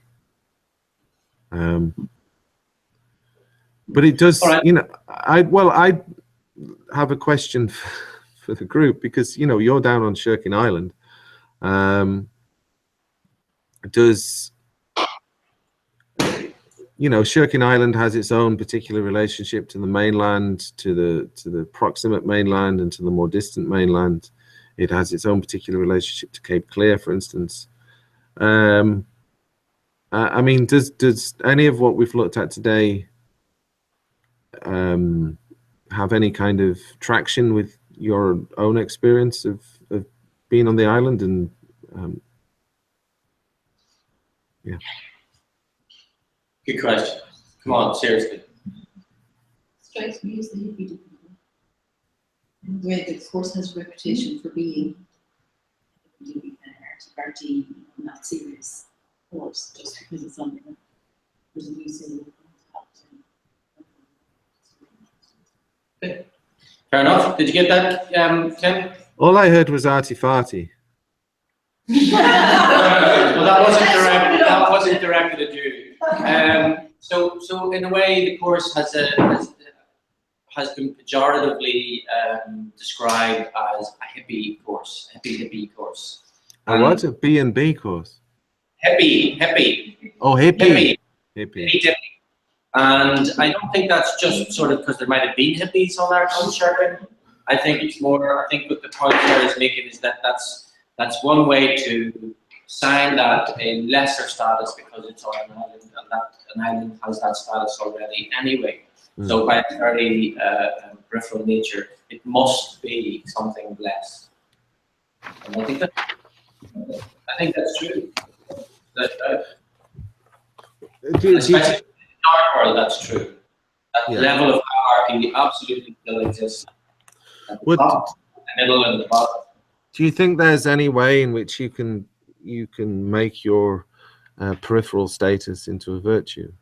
But it does, right. I have a question for the group, because you're down on Shirkin Island. Shirkin Island has its own particular relationship to the mainland, to the proximate mainland, and to the more distant mainland. It has its own particular relationship to Cape Clear, for instance. I mean, does any of what we've looked at today have any kind of traction with your own experience of being on the island? And yeah. Good question. Come on, seriously. Strikes me as the hippie the way the course has a reputation for being arty, not serious course, just because it's something that there's a museum. Okay. Fair enough. Did you get that, Tim? All I heard was arty farty. Well, that wasn't directed at you. So in a way, the course has has been pejoratively described as a hippie course, hippie course. A what? A B&B course? Hippie. Oh, hippie. Hippie. And I don't think that's just sort of because there might have been hippies on Sherpin. I think it's more, I think what the point there is making is that that's one way to sign that a lesser status because it's on an island, and that an island has that status already anyway. So by its very peripheral nature, it must be something less. And I think that's true. Especially in the dark world, that's true. That level of hierarchy absolutely still exists. At the top, the middle, and the bottom. Do you think there's any way in which you can make your peripheral status into a virtue?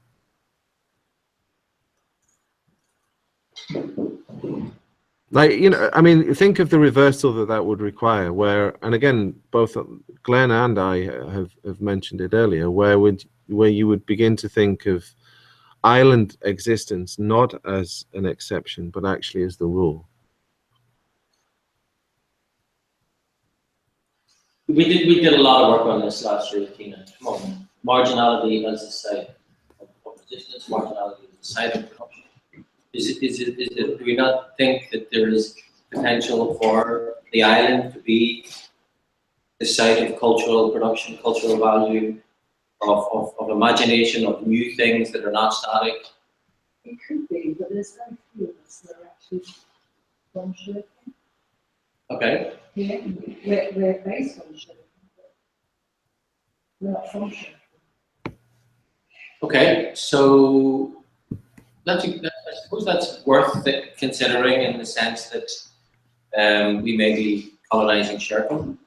Like, you know, I mean, think of the reversal that would require, where, and again, both Glenn and I have mentioned it earlier, where you would begin to think of island existence not as an exception, but actually as the rule. We did a lot of work on this last year with Tina. Marginality as a site of resistance, marginality as a site of corruption. Do we not think that there is potential for the island to be the site of cultural production, cultural value, of imagination, of new things that are not static? It could be, but there's very few of us that are actually from Sherpin. Okay. Yeah, we're based on Sherpin. We're not from Sherpin. Okay, so I suppose that's worth considering in the sense that we may be colonizing Sherpin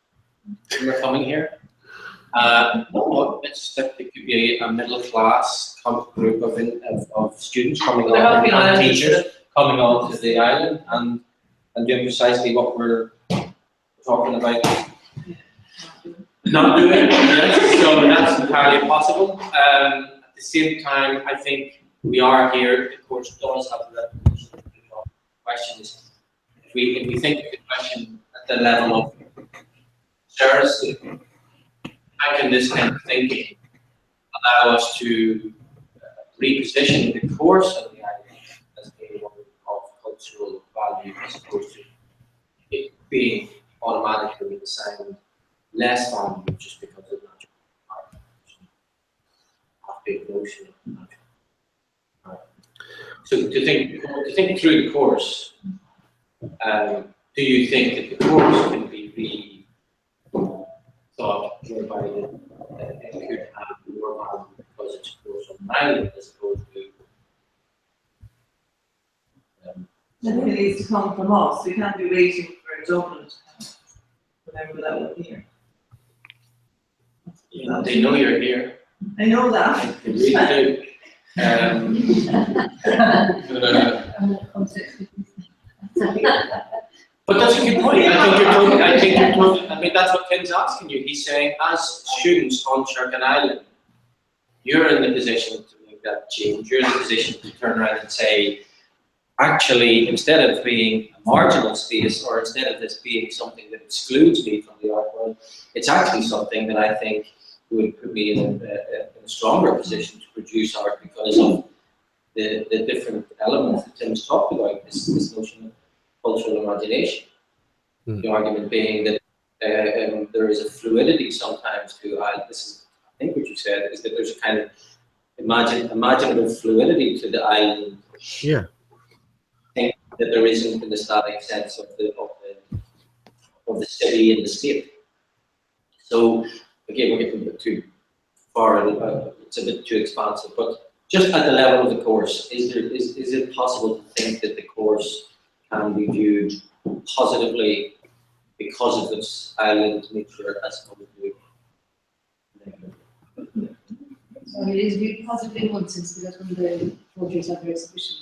when we're coming here. It could be a middle class group of students coming on, and teachers coming on to the island and doing precisely what we're talking about. Not doing, yes, so that's entirely possible. At the same time, I think we are here, the course does have a repetition. The question is, if we think of the question at the level of service, how can this kind of thinking allow us to reposition the course of the island as being one of cultural value as opposed to it being automatically assigned less value just because of natural art? A big notion of natural art. So to think through the course, do you think that the course can be thought whereby it could have more value because it's a course on an island as opposed to I think it needs to come from us. We can't be waiting for Dublin to come, whenever that will be here. they know you're here. I know that. They really do. But that's a good point. I think you're totally, I mean, that's what Tim's asking you. He's saying, as students on Sherpin Island, you're in the position to make that change. You're in the position to turn around and say, actually, instead of being a marginal space, or instead of this being something that excludes me from the art world, it's actually something that I think would put me in a stronger position to produce art because of the different elements that Tim's talked about, this notion of cultural imagination. The argument being that there is a fluidity sometimes to, this is, I think what you said, is that there's a kind of imaginative fluidity to the island. Yeah. Think that there isn't in the static sense of the city and the state. So again, we're getting a bit too far, it's a bit too expansive, but just at the level of the course, is it possible to think that the course can be viewed positively because of its island nature as opposed to negative? So it is viewed positively in one sense because when the portraits have their exhibition,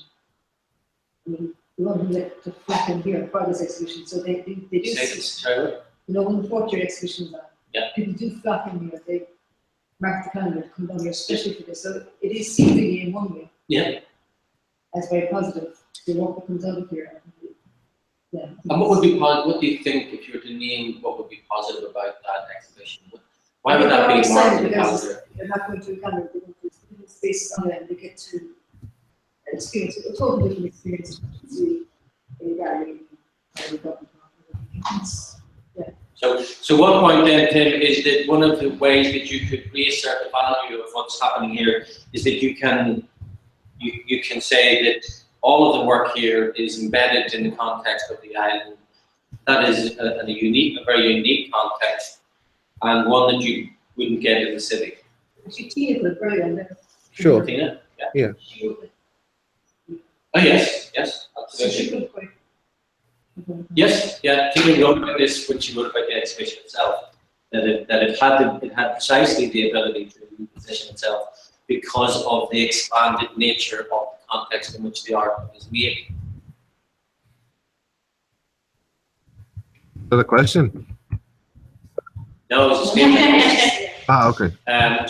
I mean, we want them to flatten here for this exhibition, so they do. You know, when the portrait exhibitions are, people do flatten here. They mark the calendar to come down here, especially for this. So it is seemingly in one way. Yeah. As very positive. So what comes out of here? Yeah. And what do you think, if you were to name what would be positive about that exhibition? Why would that be marked in the calendar? They're not going to come and they space on them. They get to experience a totally different experience to see a gallery. So one point then, Tim, is that one of the ways that you could reassert the value of what's happening here is that you can say that all of the work here is embedded in the context of the island. That is a very unique context, and one that you wouldn't get in the city. Actually, Tina could very well. Sure. Tina? Yeah. Oh yes, absolutely. Yes, yeah. Tina wrote about this when she wrote about the exhibition itself. That it had precisely the ability to reposition itself because of the expanded nature of the context in which the art is made. Another question? No, it was a statement. Okay. In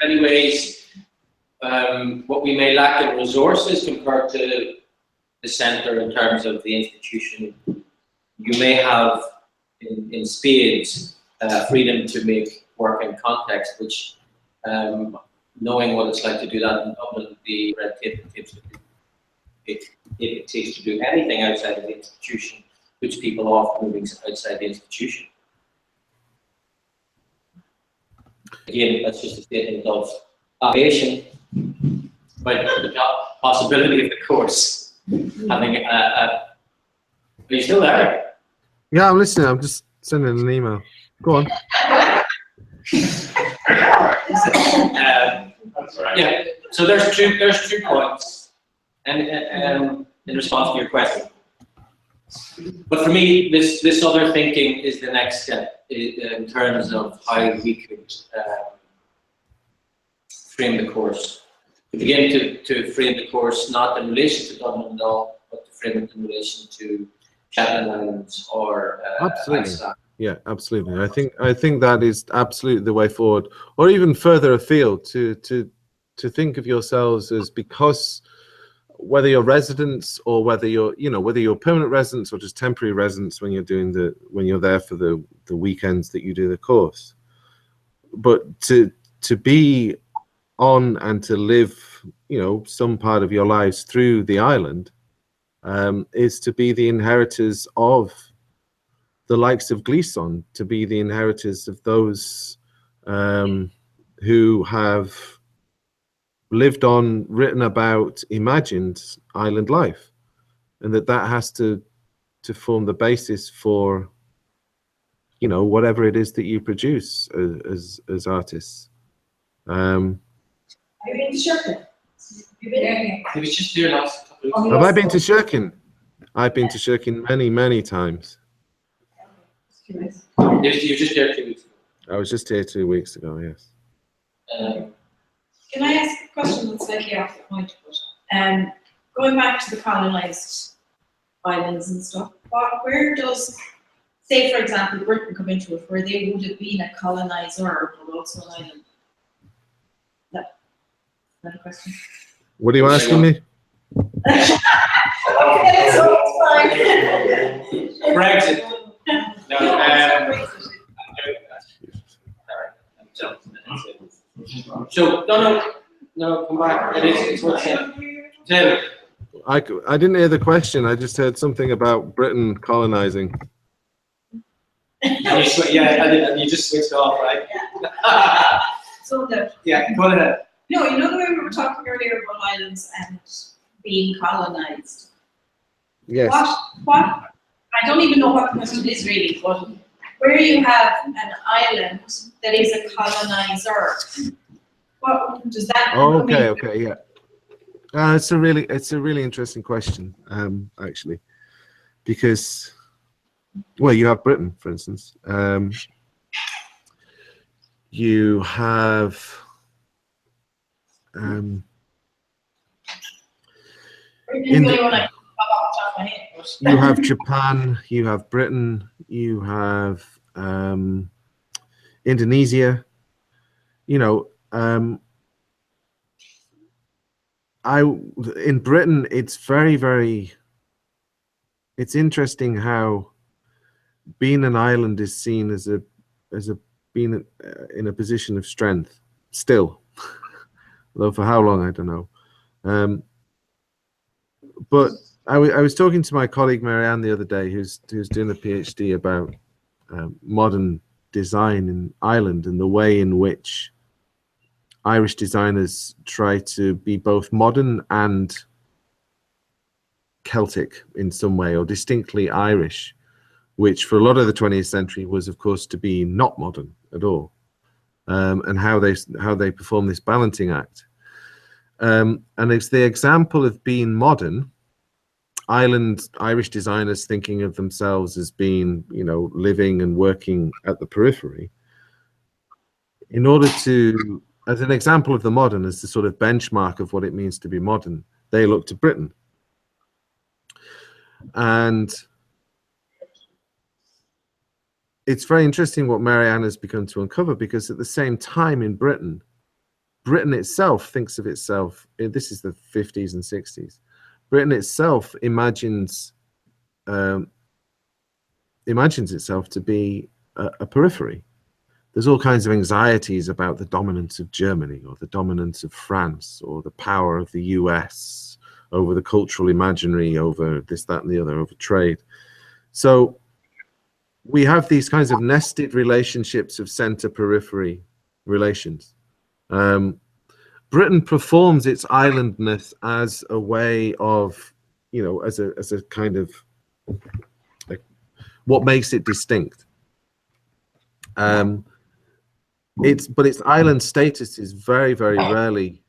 many ways, what we may lack in resources compared to the centre in terms of the institution, you may have in spades freedom to make work in context, which knowing what it's like to do that in Dublin, the red tape it takes to do anything outside of the institution, puts people off moving outside the institution. Again, that's just a statement of observation, but the possibility of the course having are you still there? Yeah, I'm listening. I'm just sending an email. Go on. Yeah. So there's two points, and in response to your question. But for me, this other thinking is the next step in terms of how we could frame the course. To begin to frame the course not in relation to Dublin at all, but to frame it in relation to Shetland Islands or Absolutely. Iceland. Yeah, absolutely. I think that is absolutely the way forward, or even further afield to think of yourselves as, because whether you're residents or whether you're permanent residents or just temporary residents when you're there for the weekends that you do the course, but to be on and to live some part of your lives through the island is to be the inheritors of the likes of Gleason, to be the inheritors of those who have lived on, written about, imagined island life, and that has to form the basis for whatever it is that you produce as artists. Have you been to Shetland? It was just here last couple of Have I been to Shirkin? I've been to Shirkin many, many times. You were just there 2 weeks ago. I was just here 2 weeks ago, yes. Can I ask a question that's slightly off the point, but going back to the colonised islands and stuff, where does, say for example, Britain come into it, where they would have been a coloniser but also an island? Another question. What are you asking me? Okay, so it's fine. Brexit. No, so no, come back. It's what's Tim. I didn't hear the question. I just heard something about Britain colonizing. And you just switched off, right? So Yeah, go ahead. no, you know the way we were talking earlier about islands and being colonised. What? I don't even know what the question is really, but where you have an island that is a colonizer, what does that? Okay, yeah. It's a really interesting question, actually, because, well, you have Britain, for instance. You have you have Japan, you have Britain, you have Indonesia. in Britain, it's it's interesting how being an island is seen as being in a position of strength still, though for how long I don't know. But I was talking to my colleague Marianne the other day, who's doing a PhD about modern design in Ireland and the way in which Irish designers try to be both modern and Celtic in some way, or distinctly Irish, which for a lot of the 20th century was, of course, to be not modern at all, and how they perform this balancing act. And it's the example of being modern. Irish designers thinking of themselves as being, living and working at the periphery, in order to, as an example of the modern, as the sort of benchmark of what it means to be modern, they look to Britain. And it's very interesting what Marianne has begun to uncover, because at the same time in Britain itself thinks of itself, this is the 50s and 60s, Britain itself imagines itself to be a periphery. There's all kinds of anxieties about the dominance of Germany or the dominance of France or the power of the US over the cultural imaginary, over this, that, and the other, over trade. So we have these kinds of nested relationships of center-periphery relations. Britain performs its islandness as a way of, as a kind of like what makes it distinct. But its island status is very, very rarely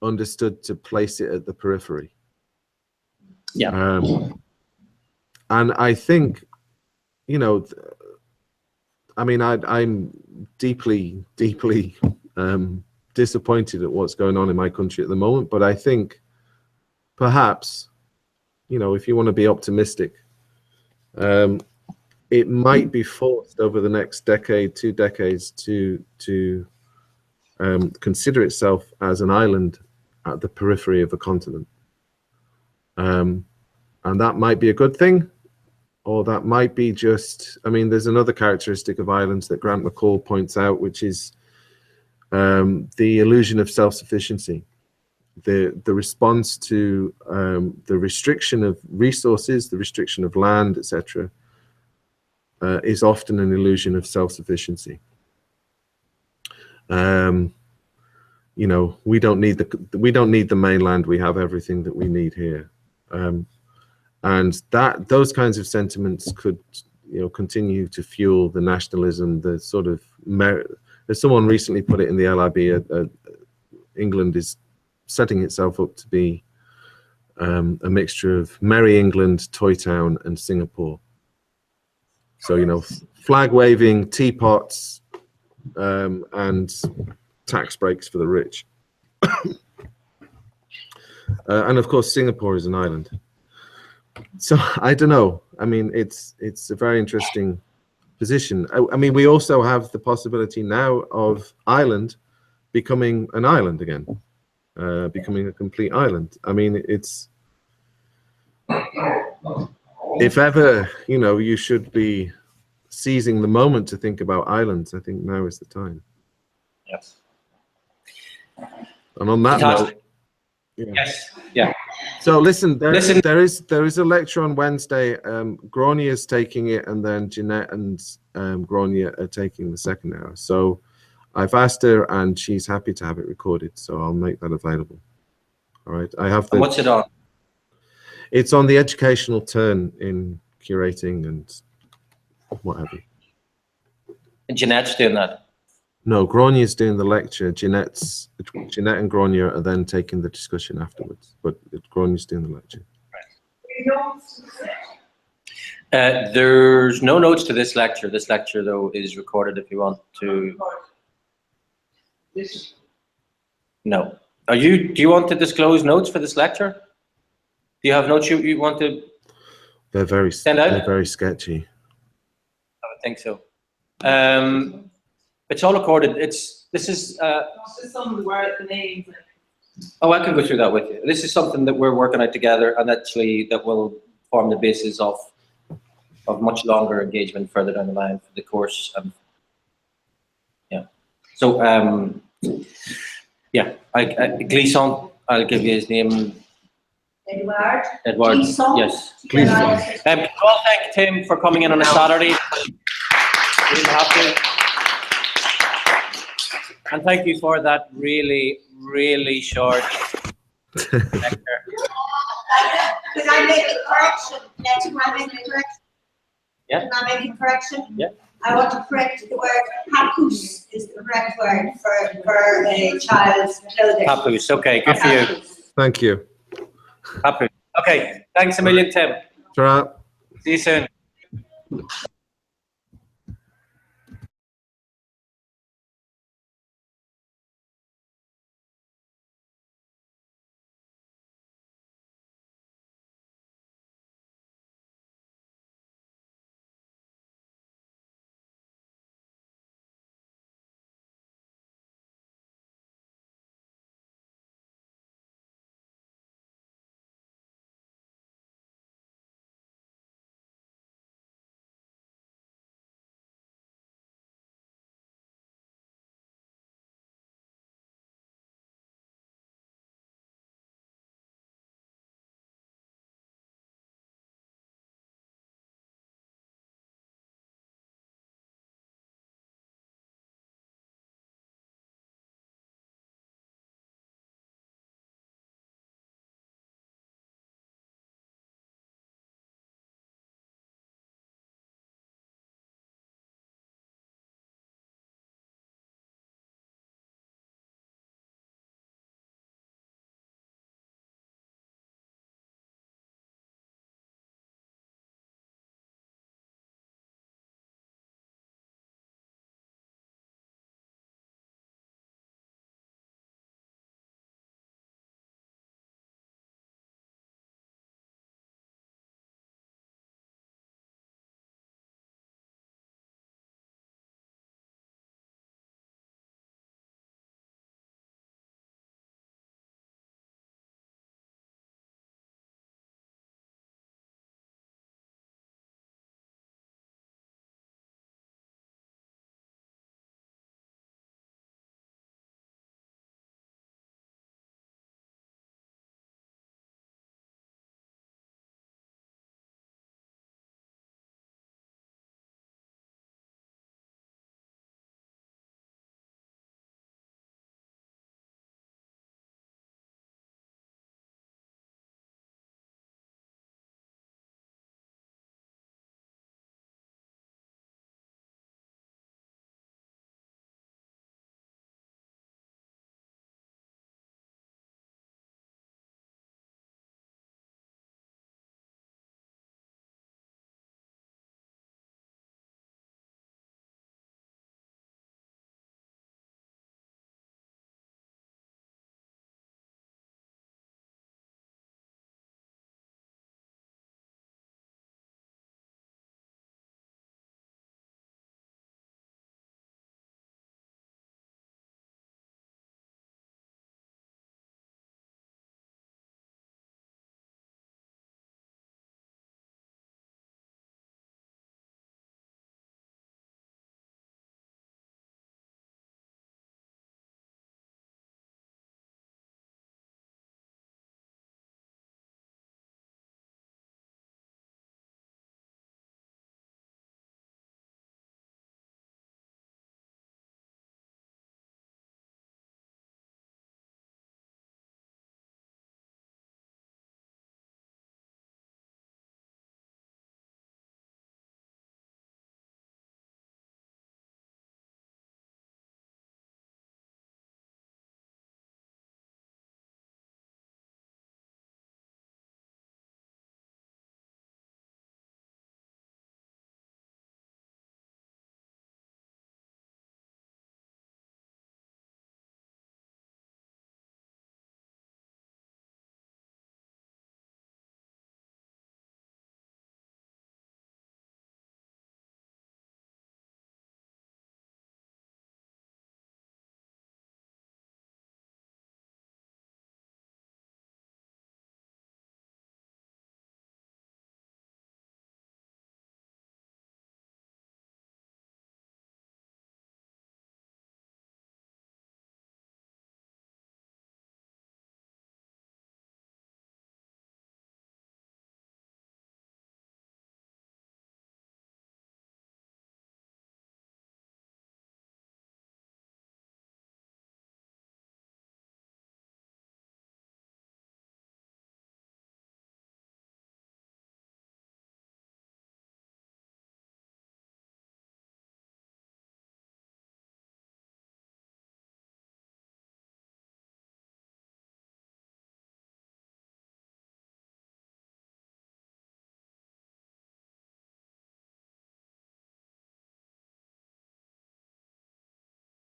understood to place it at the periphery. Yeah. And I think, I'm deeply, deeply disappointed at what's going on in my country at the moment. But I think perhaps, if you want to be optimistic, it might be forced over the next decade, 2 decades, to consider itself as an island at the periphery of a continent. And that might be a good thing, or that might be just, there's another characteristic of islands that Grant McCall points out, which is the illusion of self-sufficiency. The response to the restriction of resources, the restriction of land, etc., is often an illusion of self-sufficiency. We don't need the mainland. We have everything that we need here, and those kinds of sentiments could, continue to fuel the nationalism, the sort of as someone recently put it in the LIB, England is setting itself up to be a mixture of Merry England, Toy Town, and Singapore. So, flag waving, teapots, and tax breaks for the rich. And of course, Singapore is an island. So I don't know. It's a very interesting position. We also have the possibility now of Ireland becoming an island again, becoming a complete island. It's, if ever, you should be seizing the moment to think about islands, I think now is the time. Yes. And on that note, yes, yeah. So listen, there is a lecture on Wednesday. Grania is taking it, and then Jeanette and Grania are taking the second hour. So I've asked her, and she's happy to have it recorded. So I'll make that available. All right. I have the. And what's it on? It's on the educational turn in curating and what have you. And Jeanette's doing that. No, Grania's doing the lecture. Jeanette and Grania are then taking the discussion afterwards. But Grania's doing the lecture. There's no notes to this lecture. This lecture, though, is recorded if you want to. No. Do you want to disclose notes for this lecture? Do you have notes you want to? They're very sketchy. I would think so. It's all recorded. This is. Just some of the names. Oh, I can go through that with you. This is something that we're working out together, and actually that will form the basis of much longer engagement further down the line for the course. Yeah. So, yeah, Gleason, I'll give you his name. Edward. Edward, Gleason? yes. Gleason. Well, thank Tim for coming in on a Saturday. We didn't have to. And thank you for that really, really short lecture. Could I make a correction? Next, can I make a correction? Yeah. Can I make a correction? Yeah. I want to correct the word papoose is the correct word for a child's clothing. Papoose, okay, good for you. Thank you. Papoose. Okay, thanks a million, Tim. Ta-ra. See you soon.